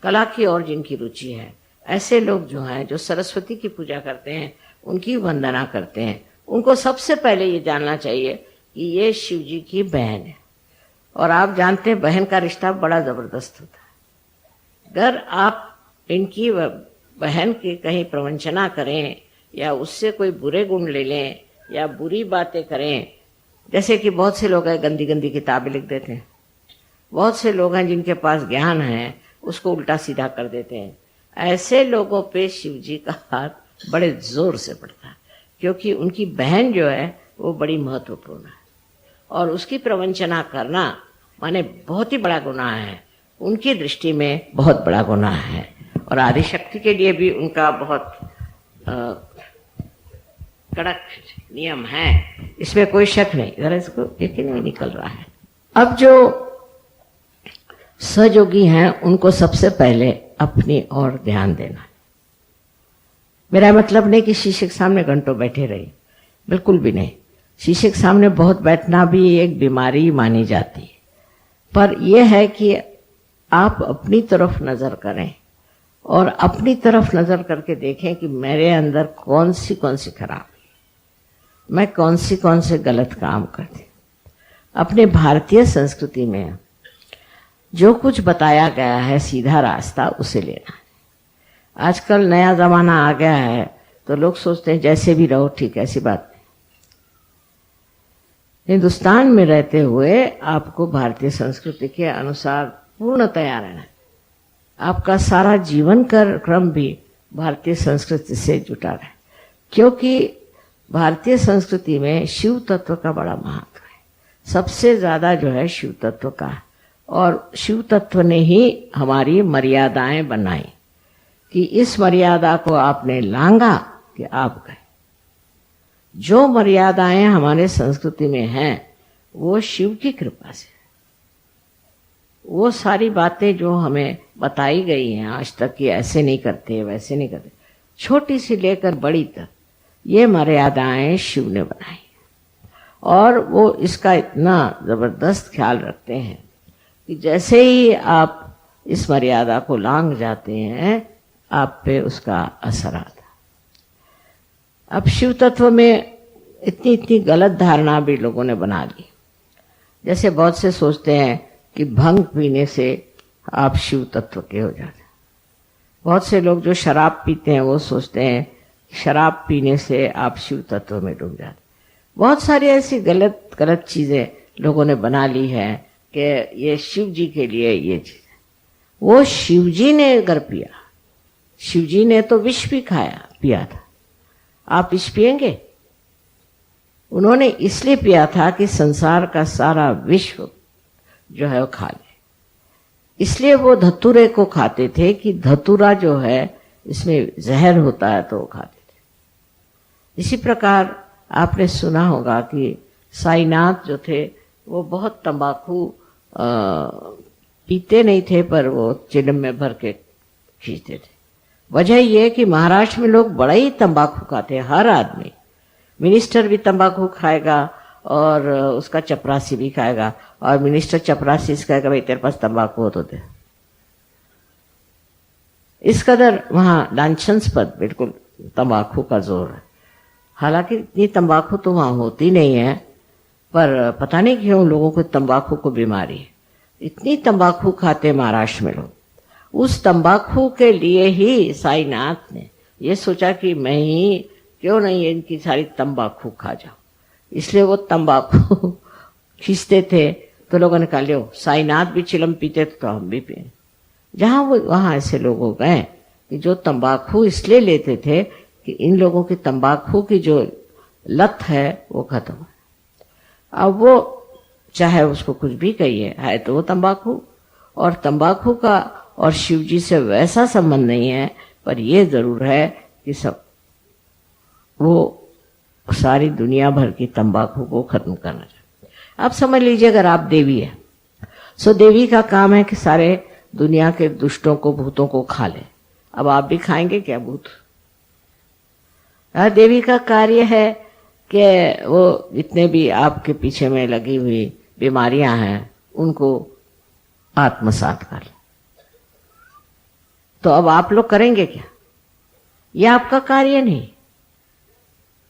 कला की ओर जिनकी रुचि है, ऐसे लोग जो हैं जो सरस्वती की पूजा करते हैं, उनकी वंदना करते हैं, उनको सबसे पहले ये जानना चाहिए कि ये शिव जी की बहन है। और आप जानते हैं बहन का रिश्ता बड़ा जबरदस्त होता है। अगर आप इनकी बहन की कहीं प्रवंचना करें या उससे कोई बुरे गुण ले लें या बुरी बातें करें, जैसे कि बहुत से लोग हैं गंदी गंदी किताबें लिख देते हैं, बहुत से लोग हैं जिनके पास ज्ञान है उसको उल्टा सीधा कर देते हैं, ऐसे लोगों पे शिव जी का हाथ बड़े जोर से पड़ता है, क्योंकि उनकी बहन जो है वो बड़ी महत्वपूर्ण है और उसकी प्रवंचना करना माने बहुत ही बड़ा गुनाह है, उनकी दृष्टि में बहुत बड़ा गुनाह है। और आदिशक्ति के लिए भी उनका बहुत कड़क नियम है, इसमें कोई शक नहीं, जरा इसको यकीन नहीं निकल रहा है। अब जो सहयोगी हैं उनको सबसे पहले अपनी ओर ध्यान देना। मेरा मतलब नहीं कि शीशे के सामने घंटों बैठे रहिए, बिल्कुल भी नहीं। शीशे के सामने बहुत बैठना भी एक बीमारी मानी जाती है, पर यह है कि आप अपनी तरफ नजर करें और अपनी तरफ नजर करके देखें कि मेरे अंदर कौन सी खराब, मैं कौन से गलत काम करती। अपने भारतीय संस्कृति में जो कुछ बताया गया है सीधा रास्ता उसे लेना है। आजकल नया जमाना आ गया है तो लोग सोचते हैं जैसे भी रहो ठीक है, ऐसी बात नहीं। हिंदुस्तान में रहते हुए आपको भारतीय संस्कृति के अनुसार पूर्णतया रहना है। आपका सारा जीवन का क्रम भी भारतीय संस्कृति से जुटा है, क्योंकि भारतीय संस्कृति में शिव तत्व का बड़ा महत्व है। सबसे ज्यादा जो है शिव तत्व का है, और शिव तत्व ने ही हमारी मर्यादाएं बनाई कि इस मर्यादा को आपने लांघा कि आप गए। जो मर्यादाएं हमारे संस्कृति में हैं वो शिव की कृपा से, वो सारी बातें जो हमें बताई गई हैं आज तक कि ऐसे नहीं करते वैसे नहीं करते, छोटी सी लेकर बड़ी तक ये मर्यादाएं शिव ने बनाई और वो इसका इतना जबरदस्त ख्याल रखते हैं कि जैसे ही आप इस मर्यादा को लांघ जाते हैं आप पे उसका असर आता। अब शिव तत्व में इतनी गलत धारणा भी लोगों ने बना ली। जैसे बहुत से सोचते हैं कि भंग पीने से आप शिव तत्व के हो जाते हैं। बहुत से लोग जो शराब पीते हैं वो सोचते हैं शराब पीने से आप शिव तत्व में डूब जाते। बहुत सारी ऐसी गलत चीजें लोगों ने बना ली है कि ये शिव जी के लिए ये चीज है। वो शिव जी ने अगर पिया, शिव जी ने तो विष भी पिया था, आप विष पिएंगे? उन्होंने इसलिए पिया था कि संसार का सारा विश्व जो है वो खा ले, इसलिए वो धतूरे को खाते थे कि धतूरा जो है इसमें जहर होता है तो वो खाते थे। इसी प्रकार आपने सुना होगा कि साईनाथ जो थे वो बहुत तंबाकू पीते नहीं थे, पर वो चिलम में भर के खींचते थे। वजह ये कि महाराष्ट्र में लोग बड़ा ही तंबाकू खाते हैं, हर आदमी, मिनिस्टर भी तंबाकू खाएगा और उसका चपरासी भी खाएगा, और मिनिस्टर चपरासी से कहेगा भाई तेरे पास तंबाकू हो तो दे। इस कदर वहां लांछनास्पद पर पता नहीं क्यों लोगों को तंबाकू को बीमारी है। इतनी तंबाकू खाते महाराष्ट्र में लोग। उस तंबाकू के लिए ही साईनाथ ने ये सोचा कि मैं ही क्यों नहीं इनकी सारी तंबाकू खा जाऊं, इसलिए वो तंबाकू खींचते थे। तो लोगों ने कहा लो साईनाथ भी चिलम पीते तो हम भी पिए। जहां वो वहां ऐसे लोग हो गए कि जो तंबाकू इसलिए लेते थे कि इन लोगों की तंबाकू की जो लत है वो खत्म है। अब वो चाहे उसको कुछ भी कहिए, है तो वो तंबाकू, और तंबाकू का और शिव जी से वैसा संबंध नहीं है, पर ये जरूर है कि सब वो सारी दुनिया भर की तंबाकू को खत्म करना चाहते। अब समझ लीजिए अगर आप देवी है, सो देवी का काम है कि सारे दुनिया के दुष्टों को, भूतों को खा ले। अब आप भी खाएंगे क्या भूत? देवी का कार्य है कि वो जितने भी आपके पीछे में लगी हुई बीमारियां हैं उनको आत्मसात कर ले। तो अब आप लोग करेंगे क्या? ये आपका कार्य नहीं।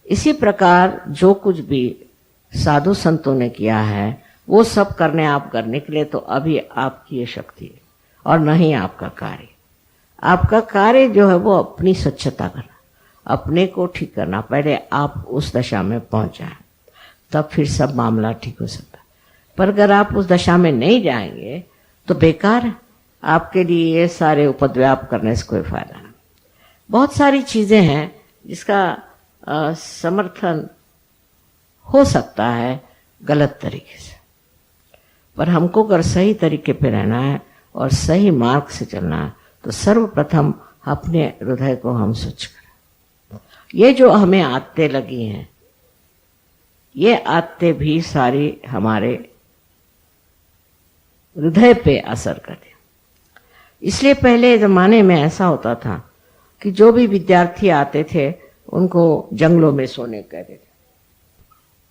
इसी प्रकार जो कुछ भी साधु संतों ने किया है वो सब करने के लिए तो अभी आपकी ये शक्ति है और नहीं आपका कार्य। आपका कार्य जो है वो अपनी स्वच्छता करना, अपने को ठीक करना। पहले आप उस दशा में पहुंच जाए, तब फिर सब मामला ठीक हो सकता है। पर अगर आप उस दशा में नहीं जाएंगे तो बेकार है। आपके लिए ये सारे उपद्व्याप करने से कोई फायदा नहीं। बहुत सारी चीजें हैं जिसका समर्थन हो सकता है गलत तरीके से, पर हमको अगर सही तरीके पे रहना है और सही मार्ग से चलना है तो सर्वप्रथम अपने हृदय को हम स्वच्छ करें। ये जो हमें आदतें लगी हैं, ये आदतें भी सारी हमारे हृदय पे असर करती। इसलिए पहले जमाने में ऐसा होता था कि जो भी विद्यार्थी आते थे उनको जंगलों में सोने कहते थे।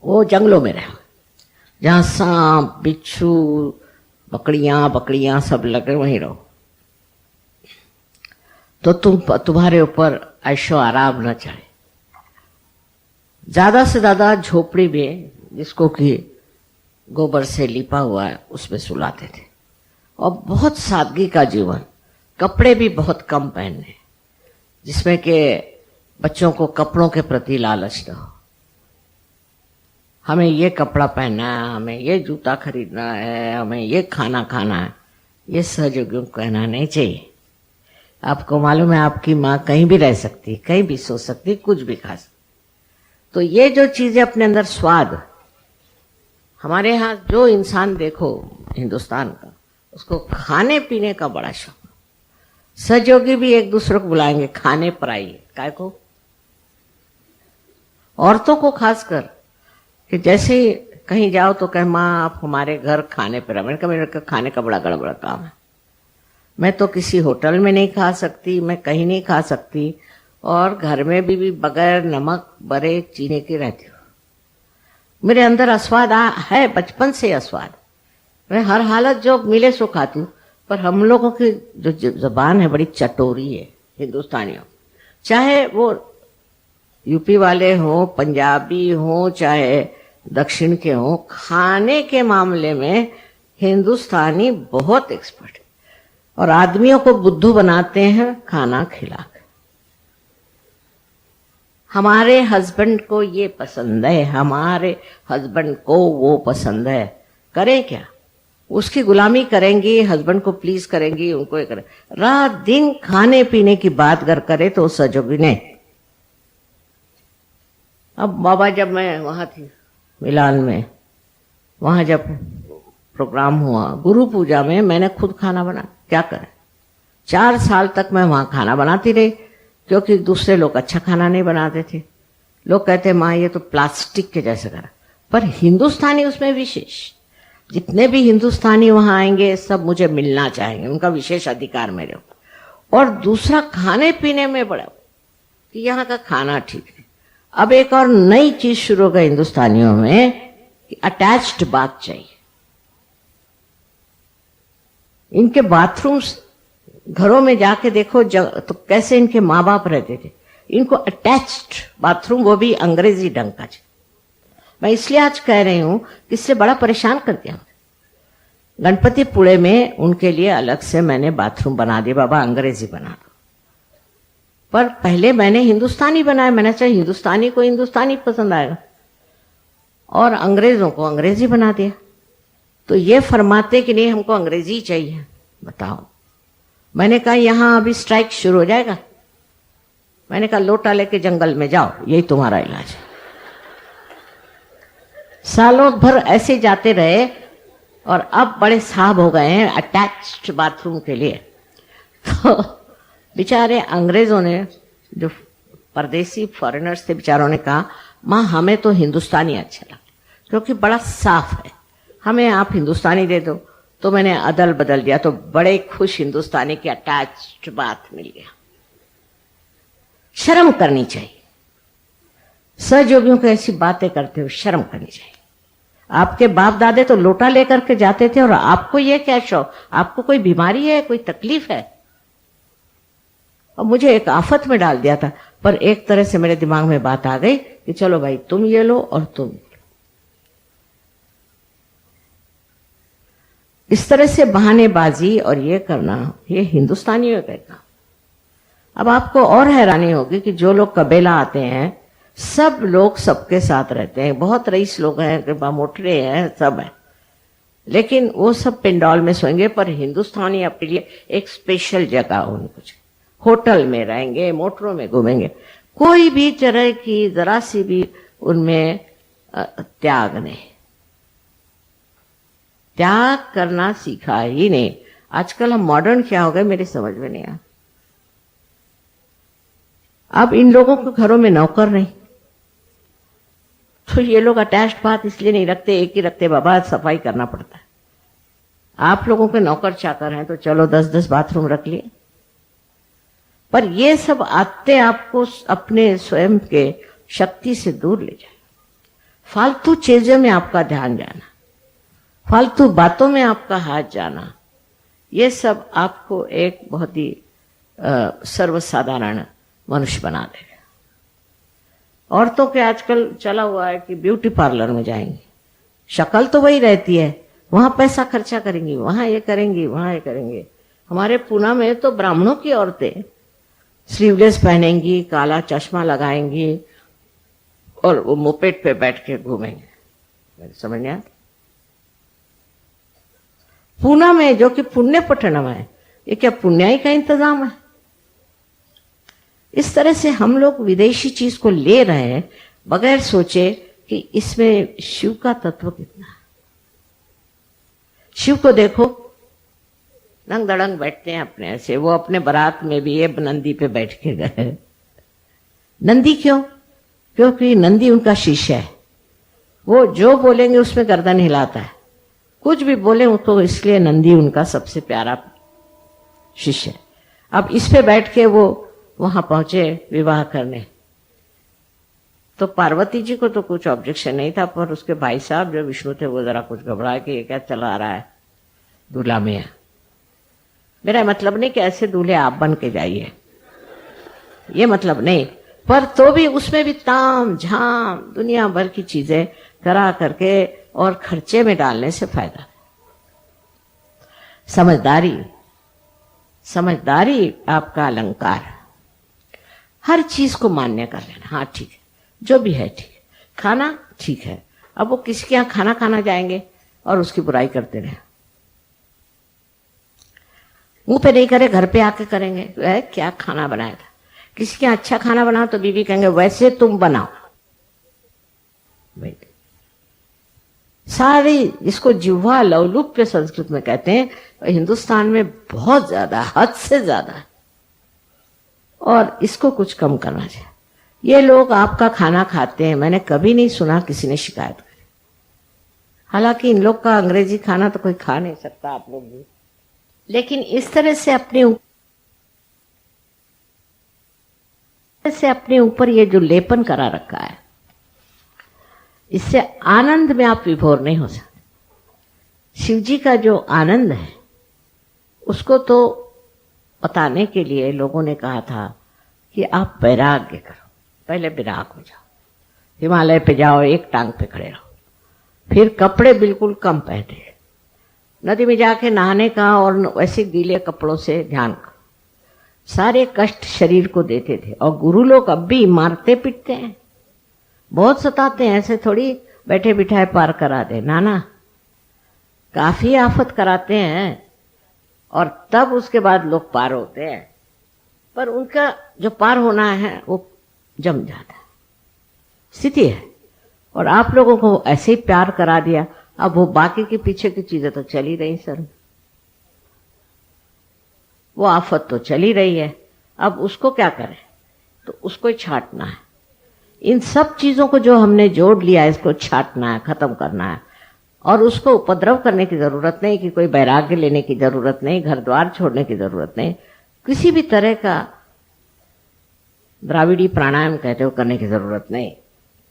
वो जंगलों में रहे जहां सांप, बिच्छू, बकरियां सब लगे, वहीं रहो तो तुम्हारे ऊपर ऐशो आराम न चढ़े। ज्यादा से ज्यादा झोपड़ी में, जिसको कि गोबर से लिपा हुआ है, उसमें सुलाते थे। और बहुत सादगी का जीवन, कपड़े भी बहुत कम पहनने, जिसमें कि बच्चों को कपड़ों के प्रति लालच न हो। हमें ये कपड़ा पहनना है, हमें ये जूता खरीदना है, हमें ये खाना खाना है, ये सहयोगियों को कहना नहीं चाहिए। आपको मालूम है आपकी माँ कहीं भी रह सकती, कहीं भी सो सकती, कुछ भी खा सकती। तो ये जो चीजें अपने अंदर स्वाद, हमारे यहाँ जो इंसान देखो हिंदुस्तान का, उसको खाने पीने का बड़ा शौक। सहयोगी भी एक दूसरे को बुलाएंगे खाने पर आइए, काय को, औरतों को खासकर, कि जैसे ही कहीं जाओ तो कहे माँ आप हमारे घर खाने पर आ। मैंने कहा मेरे खाने का बड़ा गड़बड़ा काम है, मैं तो किसी होटल में नहीं खा सकती, मैं कहीं नहीं खा सकती, और घर में भी बगैर नमक बड़े चीनी के रहती हूँ। मेरे अंदर अस्वाद है, बचपन से अस्वाद। मैं हर हालत जो मिले सो खाती हूँ, पर हम लोगों की जो जबान है बड़ी चटोरी है हिंदुस्तानियों, चाहे वो यूपी वाले हों, पंजाबी हों, चाहे दक्षिण के हों, खाने के मामले में हिंदुस्तानी बहुत एक्सपर्ट है। और आदमियों को बुद्धू बनाते हैं खाना खिलाकर। हमारे हस्बैंड को ये पसंद है, हमारे हस्बैंड को वो पसंद है, करें क्या? उसकी गुलामी करेंगी, हस्बैंड को प्लीज करेंगी, उनको ये करें। रात दिन खाने पीने की बात अगर करे तो सजोगी नहीं। अब बाबा, जब मैं वहां थी मिलान में, वहां जब प्रोग्राम हुआ गुरु पूजा में, मैंने खुद खाना बना, क्या करें। 4 साल तक मैं वहां खाना बनाती रही, क्योंकि दूसरे लोग अच्छा खाना नहीं बनाते थे। लोग कहते माँ ये तो प्लास्टिक के जैसे करा, पर हिंदुस्तानी उसमें विशेष। जितने भी हिंदुस्तानी वहां आएंगे सब मुझे मिलना चाहेंगे, उनका विशेष अधिकार मेरे ऊपर। और दूसरा खाने पीने में बड़ा कि यहाँ का खाना ठीक है। अब एक और नई चीज शुरू हो गई हिंदुस्तानियों में कि अटैच्ड बाथ चाहिए। इनके बाथरूम्स घरों में जाके देखो तो कैसे इनके माँ बाप रहते थे, इनको अटैच्ड बाथरूम, वो भी अंग्रेजी ढंग का। मैं इसलिए आज कह रही हूं कि इससे बड़ा परेशान कर दिया। गणपतिपुळे में उनके लिए अलग से मैंने बाथरूम बना दिया, बाबा अंग्रेजी बना दो। पर पहले मैंने हिंदुस्तानी बनाया, मैंने चाहे हिंदुस्तानी को हिंदुस्तानी पसंद आएगा, और अंग्रेजों को अंग्रेजी बना दिया। तो ये फरमाते कि नहीं हमको अंग्रेजी चाहिए, बताओ। मैंने कहा यहां अभी स्ट्राइक शुरू हो जाएगा। मैंने कहा लोटा लेके जंगल में जाओ, यही तुम्हारा इलाज है। सालों भर ऐसे जाते रहे और अब बड़े साहब हो गए हैं अटैच्ड बाथरूम के लिए। तो बेचारे अंग्रेजों ने, जो परदेसी फॉरेनर्स थे, बेचारों ने कहा माँ हमें तो हिंदुस्तानी अच्छा लगा क्योंकि बड़ा साफ है, हमें आप हिंदुस्तानी दे दो। तो मैंने अदल बदल दिया, तो बड़े खुश हिंदुस्तानी की अटैच्ड बात मिल गया। शर्म करनी चाहिए, सहयोगियों को ऐसी बातें करते हो शर्म करनी चाहिए। आपके बाप दादे तो लोटा लेकर के जाते थे और आपको ये क्या शौक, आपको कोई बीमारी है, कोई तकलीफ है? और मुझे एक आफत में डाल दिया था, पर एक तरह से मेरे दिमाग में बात आ गई कि चलो भाई तुम ये लो और तुम ये लो। इस तरह से बहानेबाजी और ये करना, ये हिंदुस्तानियों का काम। अब आपको और हैरानी होगी कि जो लोग कबीला आते हैं, सब लोग सबके साथ रहते हैं, बहुत रईस लोग हैं, मोटरे हैं, सब है, लेकिन वो सब पिंडौल में सोएंगे। पर हिंदुस्तानी अपने लिए एक स्पेशल जगह, उनको होटल में रहेंगे, मोटरों में घूमेंगे, कोई भी तरह की जरा सी भी उनमें त्याग नहीं, त्याग करना सीखा ही नहीं। आजकल हम मॉडर्न क्या हो गए मेरे समझ में नहीं आया। अब इन लोगों के घरों में नौकर नहीं, तो ये लोग अटैच्ड बात इसलिए नहीं रखते, एक ही रखते, बाबा सफाई करना पड़ता है। आप लोगों के नौकर चाकर हैं तो चलो 10-10 बाथरूम रख लिए, पर ये सब आते आपको अपने स्वयं के शक्ति से दूर ले जाए। फालतू चीजों में आपका ध्यान जाना, फालतू बातों में आपका हाथ जाना, ये सब आपको एक बहुत ही सर्वसाधारण मनुष्य बना देगा। औरतों के आजकल चला हुआ है कि ब्यूटी पार्लर में जाएंगी, शक्ल तो वही रहती है, वहां पैसा खर्चा करेंगी, वहां ये करेंगी, वहां ये करेंगे। हमारे पूना में तो ब्राह्मणों की औरतें स्लीवलेस पहनेंगी, काला चश्मा लगाएंगी और वो मोपेड पे बैठ के घूमेंगे। मेरे समझ नहीं आता। पूना में, जो कि पुण्य पట్టणम है, ये क्या पुण्याई का इंतजाम है? इस तरह से हम लोग विदेशी चीज को ले रहे हैं बगैर सोचे कि इसमें शिव का तत्व कितना है। शिव को देखो, रंग दड़ंग बैठते हैं अपने ऐसे, वो अपने बारात में भी ये नंदी पे बैठ के गए। नंदी क्यों? क्योंकि नंदी उनका शिष्य है, वो जो बोलेंगे उसमें गर्दन हिलाता है, कुछ भी बोले तो इसलिए नंदी उनका सबसे प्यारा शिष्य है। अब इस पे बैठ के वो वहां पहुंचे विवाह करने, तो पार्वती जी को तो कुछ ऑब्जेक्शन नहीं था, पर उसके भाई साहब जो विष्णु थे वो जरा कुछ घबराए कि ये क्या चला रहा है दूल्हा मियां। मेरा मतलब नहीं कि ऐसे दूल्हे आप बन के जाइए, ये मतलब नहीं, पर तो भी उसमें भी ताम झाम दुनिया भर की चीजें करा करके और खर्चे में डालने से फायदा। समझदारी, समझदारी आपका अलंकार। हर चीज को मान्य कर लेना, हाँ ठीक है, जो भी है ठीक है, खाना ठीक है। अब वो किसी के यहां खाना खाना जाएंगे और उसकी बुराई करते रहे, मुंह पे नहीं करे, घर पे आके करेंगे, वह क्या खाना बनाया था। किसी के अच्छा खाना बनाओ तो बीवी कहेंगे वैसे तुम बनाओ। भाई सारी, इसको जिह्वा लौलुप्य संस्कृत में कहते हैं, हिंदुस्तान में बहुत ज्यादा, हद से ज्यादा है, और इसको कुछ कम करना चाहिए। ये लोग आपका खाना खाते हैं, मैंने कभी नहीं सुना किसी ने शिकायत करी। हालांकि इन लोग का अंग्रेजी खाना तो कोई खा नहीं सकता, आप लोग भी, लेकिन इस तरह से अपने ऊपर ये जो लेपन करा रखा है, इससे आनंद में आप विभोर नहीं हो सकते। शिव जी का जो आनंद है उसको तो बताने के लिए लोगों ने कहा था कि आप वैराग्य करो, पहले विराग हो जाओ। हिमालय पे जाओ, एक टांग पे खड़े रहो। फिर कपड़े बिल्कुल कम पहने, नदी में जाके नहाने का और वैसे गीले कपड़ों से ध्यान का। सारे कष्ट शरीर को देते थे। और गुरु लोग अब भी मारते पीटते हैं, बहुत सताते हैं। ऐसे थोड़ी बैठे बिठाए पार करा दे, ना, काफी आफत कराते हैं और तब उसके बाद लोग पार होते हैं। पर उनका जो पार होना है वो जम जाता है, स्थिति है। और आप लोगों को ऐसे ही प्यार करा दिया, अब वो बाकी के पीछे की चीजें तो चल ही रही सर, वो आफत तो चल ही रही है। अब उसको क्या करें, तो उसको ही छांटना है। इन सब चीजों को जो हमने जोड़ लिया है, इसको छांटना है, खत्म करना है। और उसको उपद्रव करने की जरूरत नहीं, कि कोई वैराग्य लेने की जरूरत नहीं, घर द्वार छोड़ने की जरूरत नहीं, किसी भी तरह का द्राविड़ी प्राणायाम कहते हो करने की जरूरत नहीं।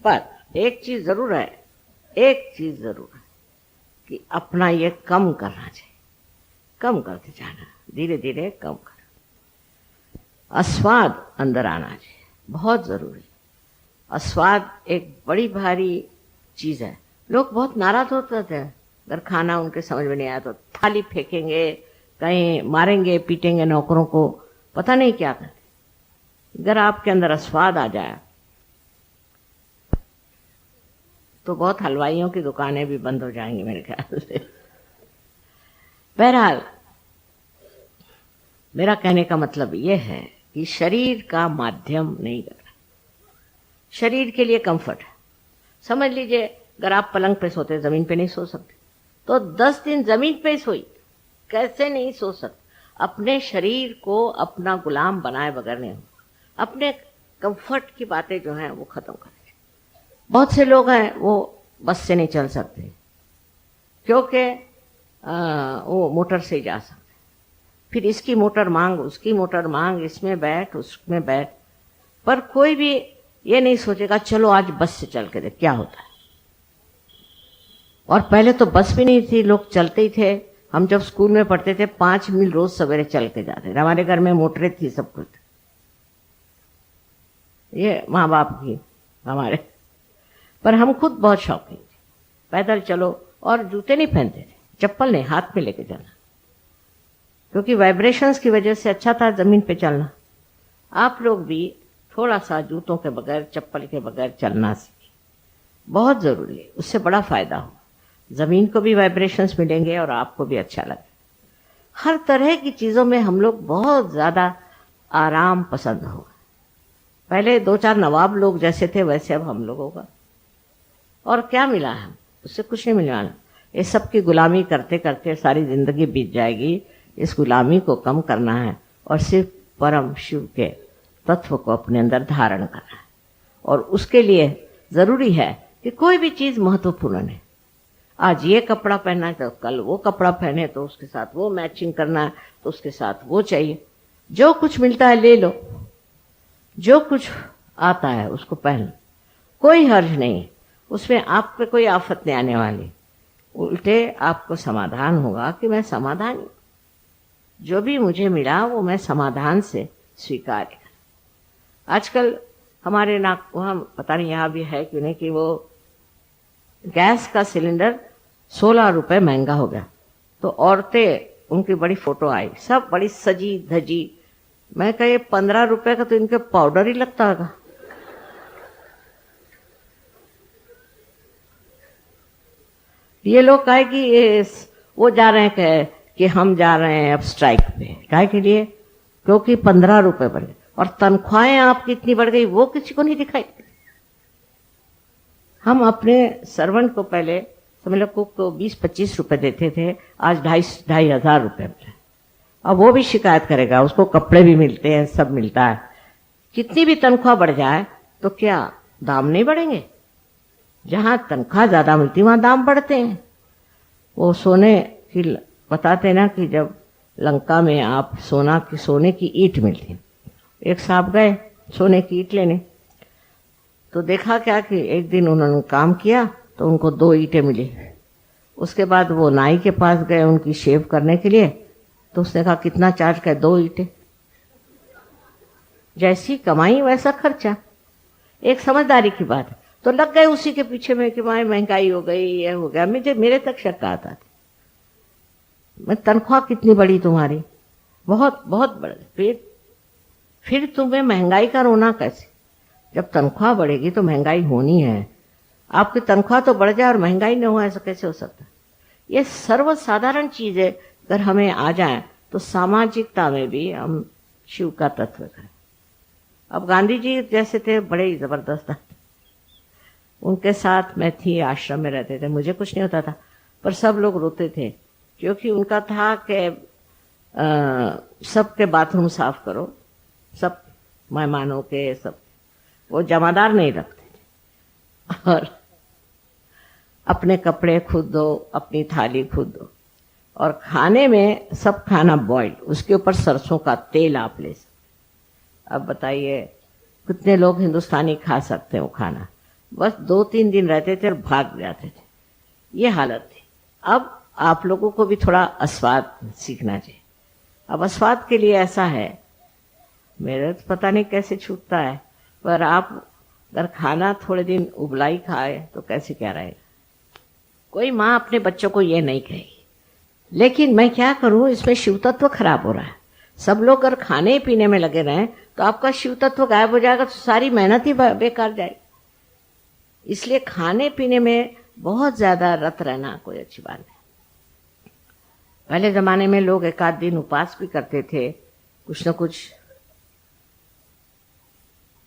पर एक चीज जरूर है, कि अपना ये कम करना चाहिए, कम करते जाना, धीरे धीरे कम कर। अस्वाद अंदर आना चाहिए, बहुत जरूरी। अस्वाद एक बड़ी भारी चीज है। लोग बहुत नाराज होते थे, अगर खाना उनके समझ में नहीं आया तो थाली फेंकेंगे, कहीं मारेंगे पीटेंगे नौकरों को, पता नहीं क्या करते। अगर आपके अंदर अस्वाद आ जाए तो बहुत हलवाइयों की दुकानें भी बंद हो जाएंगी मेरे ख्याल से। बहरहाल मेरा कहने का मतलब यह है कि शरीर का माध्यम नहीं करना, शरीर के लिए कंफर्ट है। समझ लीजिए अगर आप पलंग पे सोते, जमीन पे नहीं सो सकते, तो 10 दिन जमीन पे सोई, कैसे नहीं सो सकते। अपने शरीर को अपना गुलाम बनाए बगैर नहीं हो। अपने कंफर्ट की बातें जो हैं वो खत्म करें। बहुत से लोग हैं वो बस से नहीं चल सकते, क्योंकि वो मोटर से ही जा सकते। फिर इसकी मोटर मांग, उसकी मोटर मांग, इसमें बैठ, उसमें बैठ। पर कोई भी ये नहीं सोचेगा चलो आज बस से चल के देख क्या होता है। और पहले तो बस भी नहीं थी, लोग चलते ही थे। हम जब स्कूल में पढ़ते थे 5 मील रोज सवेरे चल के जाते थे। हमारे घर में मोटरें थी, सब कुछ। ये माँ बाप की हमारे, पर हम खुद बहुत शौकीन थे। पैदल चलो, और जूते नहीं पहनते थे, चप्पल नहीं, हाथ में लेके जाना, क्योंकि वाइब्रेशंस की वजह से अच्छा था जमीन पे चलना। आप लोग भी थोड़ा सा जूतों के बगैर, चप्पल के बगैर चलना सीखें, बहुत जरूरी है। उससे बड़ा फायदा हो, जमीन को भी वाइब्रेशंस मिलेंगे और आपको भी अच्छा लगे। हर तरह की चीजों में हम लोग बहुत ज्यादा आराम पसंद होगा। पहले 2-4 नवाब लोग जैसे थे वैसे अब हम लोगों का। और क्या मिला है, उससे कुछ नहीं मिलने वाला। ये सब की गुलामी करते करते सारी जिंदगी बीत जाएगी। इस गुलामी को कम करना है और सिर्फ परम शिव के तत्व को अपने अंदर धारण करना है। और उसके लिए जरूरी है कि कोई भी चीज महत्वपूर्ण है। आज ये कपड़ा पहनना है तो कल वो कपड़ा पहने, तो उसके साथ वो मैचिंग करना है, तो उसके साथ वो चाहिए। जो कुछ मिलता है ले लो, जो कुछ आता है उसको पहन लो, कोई हर्ज नहीं, उसमें आप पे कोई आफत नहीं आने वाली। उल्टे आपको समाधान होगा कि मैं समाधान, जो भी मुझे मिला वो मैं समाधान से स्वीकार कर। आजकल हमारे नाक वहाँ पता नहीं यहाँ भी है कि नहीं, कि वो गैस का सिलेंडर 16 रुपए महंगा हो गया। तो औरतें, उनकी बड़ी फोटो आई, सब बड़ी सजी धजी। मैं कहे 15 रुपए का तो इनके पाउडर ही लगता होगा। ये लोग कहे कि ये वो जा रहे हैं कि हम जा रहे हैं अब स्ट्राइक पे, काहे के लिए, क्योंकि 15 रुपए बढ़ गए। और तनख्वाहें आपकी इतनी बढ़ गई वो किसी को नहीं दिखाई। हम अपने सर्वेंट को पहले समझ लो कुक को 20-25 रुपए देते थे, आज 2,500 रुपए मिले। अब वो भी शिकायत करेगा, उसको कपड़े भी मिलते हैं, सब मिलता है। कितनी भी तनख्वाह बढ़ जाए तो क्या दाम नहीं बढ़ेंगे? जहां तनख्वाह ज्यादा मिलती वहां दाम बढ़ते हैं। वो सोने की बताते ना कि जब लंका में आप सोने की ईंट मिलती, एक साहब गए सोने की ईंट लेने, तो देखा क्या कि एक दिन उन्होंने काम किया तो उनको 2 ईंटें मिली। उसके बाद वो नाई के पास गए उनकी शेव करने के लिए, तो उसने कहा कितना चार्ज कर? 2 ईंटें। जैसी कमाई वैसा खर्चा, एक समझदारी की बात है। तो लग गए उसी के पीछे में कि भाई महंगाई हो गई, ये हो गया। मेरे तक शक आता था, मैं तनख्वाह कितनी बड़ी तुम्हारी, बहुत बहुत बड़ी। फिर तुम्हें महंगाई का रोना कैसे? जब तनख्वाह बढ़ेगी तो महंगाई होनी है। आपकी तनख्वाह तो बढ़ जाए और महंगाई न हो, ऐसा कैसे हो सकता है? ये सर्वसाधारण चीजें अगर हमें आ जाए तो सामाजिकता में भी हम शिव का तत्व करें। अब गांधी जी जैसे थे, बड़े ही जबरदस्त, उनके साथ मैं थी, आश्रम में रहते थे, मुझे कुछ नहीं होता था, पर सब लोग रोते थे, क्योंकि उनका था कि सबके बाथरूम साफ करो, सब मेहमानों के, सब। वो जमादार नहीं रखते थे, और अपने कपड़े खुद दो, अपनी थाली खुद दो, और खाने में सब खाना बॉइल्ड, उसके ऊपर सरसों का तेल आप ले सकते। अब बताइए कितने लोग हिंदुस्तानी खा सकते हैं वो खाना? बस 2-3 दिन रहते थे और भाग जाते थे, ये हालत थी। अब आप लोगों को भी थोड़ा अस्वाद सीखना चाहिए। अब अस्वाद के लिए ऐसा है, मेरे तो पता नहीं कैसे छूटता है, पर आप अगर खाना थोड़े दिन उबलाई खाए तो कैसे क्या रहेगा? कोई माँ अपने बच्चों को ये नहीं कहेगी, लेकिन मैं क्या करूं, इसमें शिव तत्व खराब हो रहा है। सब लोग अगर खाने पीने में लगे रहें तो आपका शिव तत्व गायब हो जाएगा, तो सारी मेहनत ही बेकार जाएगी। इसलिए खाने पीने में बहुत ज्यादा रत रहना कोई अच्छी बात नहीं। पहले जमाने में लोग 1 आध दिन उपवास भी करते थे, कुछ न कुछ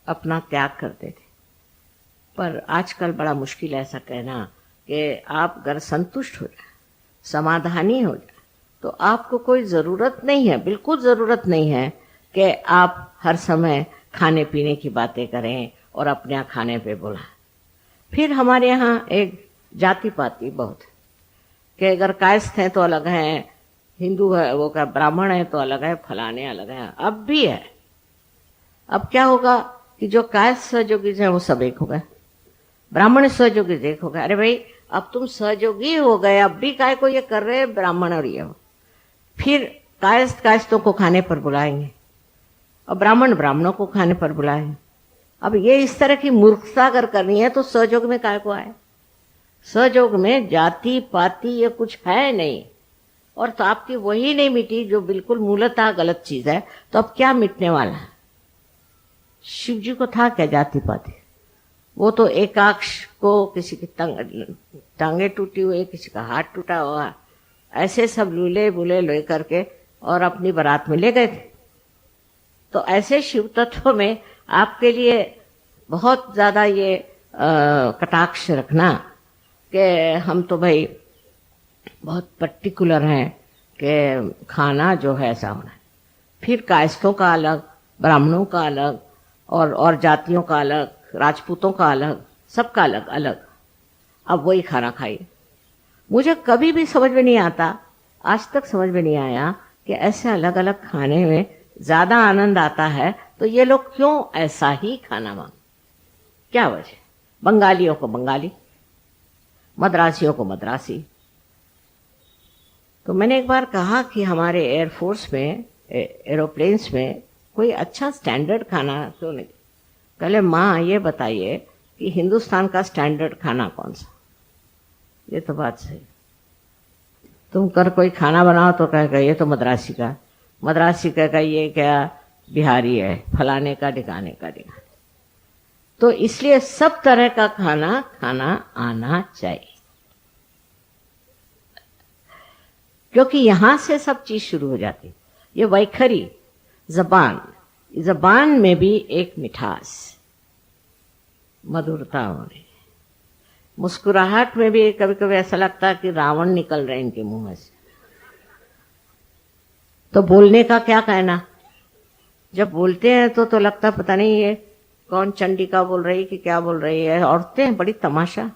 अपना त्याग करते थे, पर आजकल बड़ा मुश्किल है ऐसा कहना कि आप अगर संतुष्ट हो जाए, समाधानी हो जाए, तो आपको कोई ज़रूरत नहीं है, बिल्कुल ज़रूरत नहीं है कि आप हर समय खाने पीने की बातें करें और अपने यहाँ खाने पे बुलाएं। फिर हमारे यहाँ एक जाति पाति बहुत है कि अगर कायस्थ हैं तो अलग हैं, हिंदू है वो क्या ब्राह्मण है तो अलग है, फलाने अलग हैं। अब भी है। अब क्या होगा कि जो कायस्थ सहयोगी हैं वो सब एक हो गए, ब्राह्मण सहयोगी एक हो गए। अरे भाई अब तुम सहयोगी हो गए, अब भी काय को ये कर रहे हैं ब्राह्मण और ये हो। फिर कायस्थों को खाने पर बुलाएंगे और ब्राह्मण ब्राह्मणों को खाने पर बुलाएंगे। अब ये इस तरह की मूर्खता अगर करनी है तो सहयोग में काय को आए? सहयोग में जाति पाति ये कुछ है नहीं, और तो आपकी वही नहीं मिटी जो बिल्कुल मूलतः गलत चीज है, तो अब क्या मिटने वाला है? शिव जी को था क्या जाति पाति? वो तो एकाक्ष को किसी की टांगे टूटी हुई, किसी का हाथ टूटा हुआ, ऐसे सब लूले बुले ले करके और अपनी बारात में ले गए थे। तो ऐसे शिव तत्व में आपके लिए बहुत ज्यादा ये कटाक्ष रखना कि हम तो भाई बहुत पर्टिकुलर हैं कि खाना जो है ऐसा होना है। फिर कायस्थों का अलग, ब्राह्मणों का अलग, और जातियों का अलग, राजपूतों का अलग, सबका अलग अलग। अब वही खाना खाइए। मुझे कभी भी समझ में नहीं आता, आज तक समझ में नहीं आया कि ऐसे अलग अलग खाने में ज्यादा आनंद आता है, तो ये लोग क्यों ऐसा ही खाना मांग? क्या वजह? बंगालियों को बंगाली, मद्रासियों को मद्रासी। तो मैंने एक बार कहा कि हमारे एयरफोर्स में, एरोप्लेन्स में कोई अच्छा स्टैंडर्ड खाना क्यों नहीं? पहले माँ ये बताइए कि हिंदुस्तान का स्टैंडर्ड खाना कौन सा? ये तो बात सही। तुम कर कोई खाना बनाओ तो कहेगा ये तो मद्रासी का, मद्रासी कहेगा ये क्या बिहारी है, फलाने का ढिकाने का ढिकाने। तो इसलिए सब तरह का खाना खाना आना चाहिए, क्योंकि यहां से सब चीज शुरू हो जाती। ये वैखरी जबान में भी एक मिठास, मधुरता होनी, मुस्कुराहट में भी कभी कभी ऐसा लगता है कि रावण निकल रहे इनके मुंह में से। तो बोलने का क्या कहना, जब बोलते हैं तो लगता पता नहीं ये कौन चंडिका बोल रही कि क्या बोल रही है। औरतें बड़ी तमाशा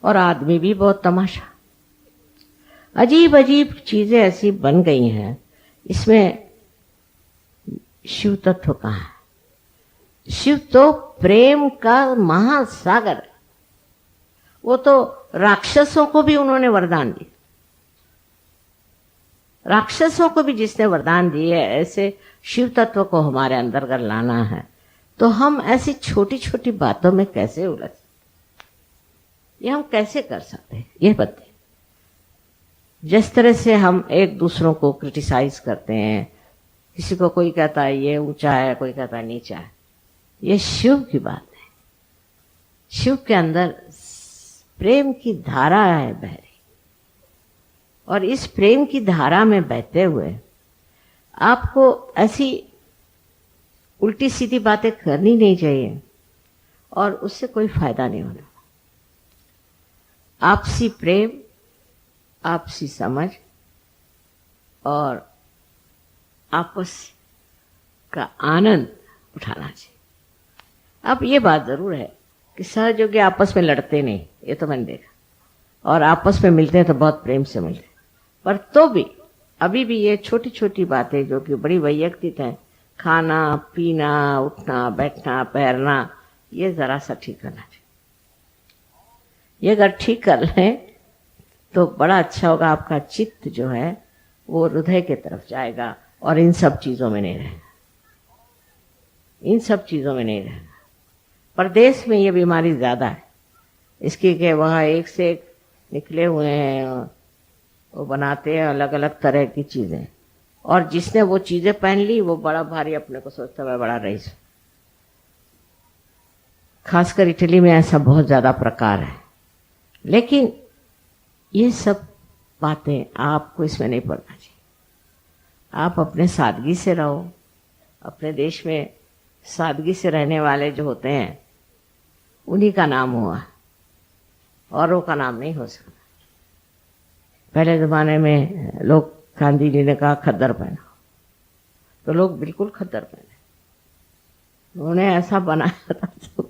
और आदमी भी बहुत तमाशा। अजीब अजीब चीजें ऐसी बन गई हैं। इसमें शिव तत्व कहाँ है? शिव तो प्रेम का महासागर है। वो तो राक्षसों को भी उन्होंने वरदान दिए, राक्षसों को भी जिसने वरदान दिए, ऐसे शिव तत्व को हमारे अंदर अगर लाना है तो हम ऐसी छोटी छोटी बातों में कैसे उलझ, ये हम कैसे कर सकते हैं, ये बताइए। जिस तरह से हम एक दूसरों को क्रिटिसाइज करते हैं, किसी को कोई कहता है ये ऊंचा है, कोई कहता है नीचा है, ये शिव की बात है। शिव के अंदर प्रेम की धारा है बह रही, और इस प्रेम की धारा में बहते हुए आपको ऐसी उल्टी सीधी बातें करनी नहीं चाहिए, और उससे कोई फायदा नहीं होना। आपसी प्रेम, आपसी समझ और आपस का आनंद उठाना चाहिए। अब ये बात जरूर है कि सहयोगी आपस में लड़ते नहीं, ये तो मैंने देखा, और आपस में मिलते हैं तो बहुत प्रेम से मिलते हैं, पर तो भी अभी भी ये छोटी छोटी बातें जो कि बड़ी वैयक्तिक हैं, खाना पीना, उठना बैठना पैरना, ये जरा सा ठीक करना चाहिए। ये अगर ठीक कर लें तो बड़ा अच्छा होगा। आपका चित्त जो है वो हृदय के तरफ जाएगा और इन सब चीजों में नहीं रहेगा, इन सब चीजों में नहीं रहेगा। परदेश में ये बीमारी ज्यादा है इसकी कि वहाँ एक से एक निकले हुए हैं, वो बनाते हैं अलग अलग तरह की चीजें, और जिसने वो चीजें पहन ली वो बड़ा भारी अपने को सोचता है बड़ा रईस। खासकर इटली में ऐसा बहुत ज्यादा प्रकार है। लेकिन ये सब बातें आपको इसमें नहीं पड़ना चाहिए। आप अपने सादगी से रहो। अपने देश में सादगी से रहने वाले जो होते हैं उन्हीं का नाम हुआ, औरों का नाम नहीं हो सकता। पहले जमाने में लोग, गांधी जी ने कहा खद्दर पहनो, तो लोग बिल्कुल खद्दर पहने। उन्होंने ऐसा बनाया था तो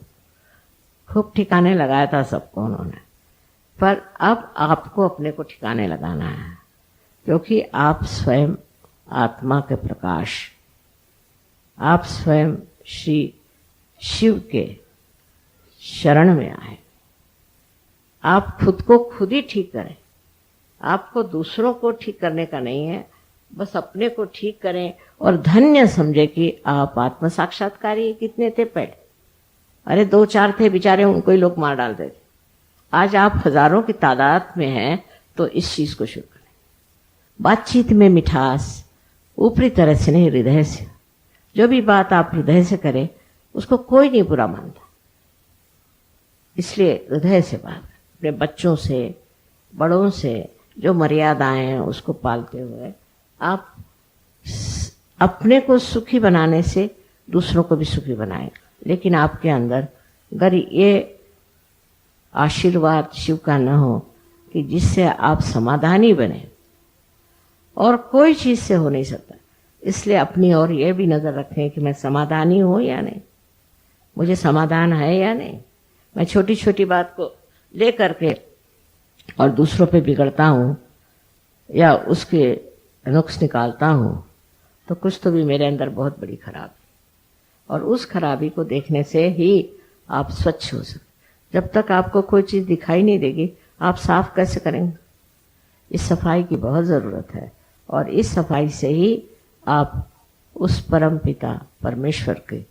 खूब ठिकाने लगाया था सबको उन्होंने। पर अब आपको अपने को ठिकाने लगाना है, क्योंकि आप स्वयं आत्मा के प्रकाश, आप स्वयं श्री शिव के शरण में आए। आप खुद को खुद ही ठीक करें। आपको दूसरों को ठीक करने का नहीं है, बस अपने को ठीक करें और धन्य समझे कि आप आत्म साक्षात्कारी। कितने थे पेड़, अरे 2-4 थे बेचारे, उनको ही लोग मार डालते थे। आज आप हजारों की तादाद में हैं, तो इस चीज को शुरू करें। बातचीत में मिठास, ऊपरी तरह से नहीं, हृदय से। जो भी बात आप हृदय से करें उसको कोई नहीं बुरा मानता, इसलिए हृदय से बात। अपने बच्चों से, बड़ों से जो मर्यादाएं हैं उसको पालते हुए आप अपने को सुखी बनाने से दूसरों को भी सुखी बनाएं। लेकिन आपके अंदर अगर ये आशीर्वाद शिव का न हो कि जिससे आप समाधानी बने, और कोई चीज से हो नहीं सकता, इसलिए अपनी ओर ये भी नजर रखें कि मैं समाधानी हूं या नहीं, मुझे समाधान है या नहीं। मैं छोटी छोटी बात को ले करके और दूसरों पे बिगड़ता हूं या उसके नुक्स निकालता हूं, तो कुछ तो भी मेरे अंदर बहुत बड़ी खराबी, और उस खराबी को देखने से ही आप स्वच्छ हो सकते। जब तक आपको कोई चीज दिखाई नहीं देगी, आप साफ कैसे करेंगे? इस सफाई की बहुत जरूरत है, और इस सफाई से ही आप उस परम पिता परमेश्वर के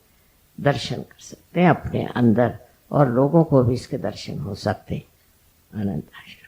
दर्शन कर सकते हैं अपने अंदर, और लोगों को भी इसके दर्शन हो सकते हैं। अनंत आशीर्वाद।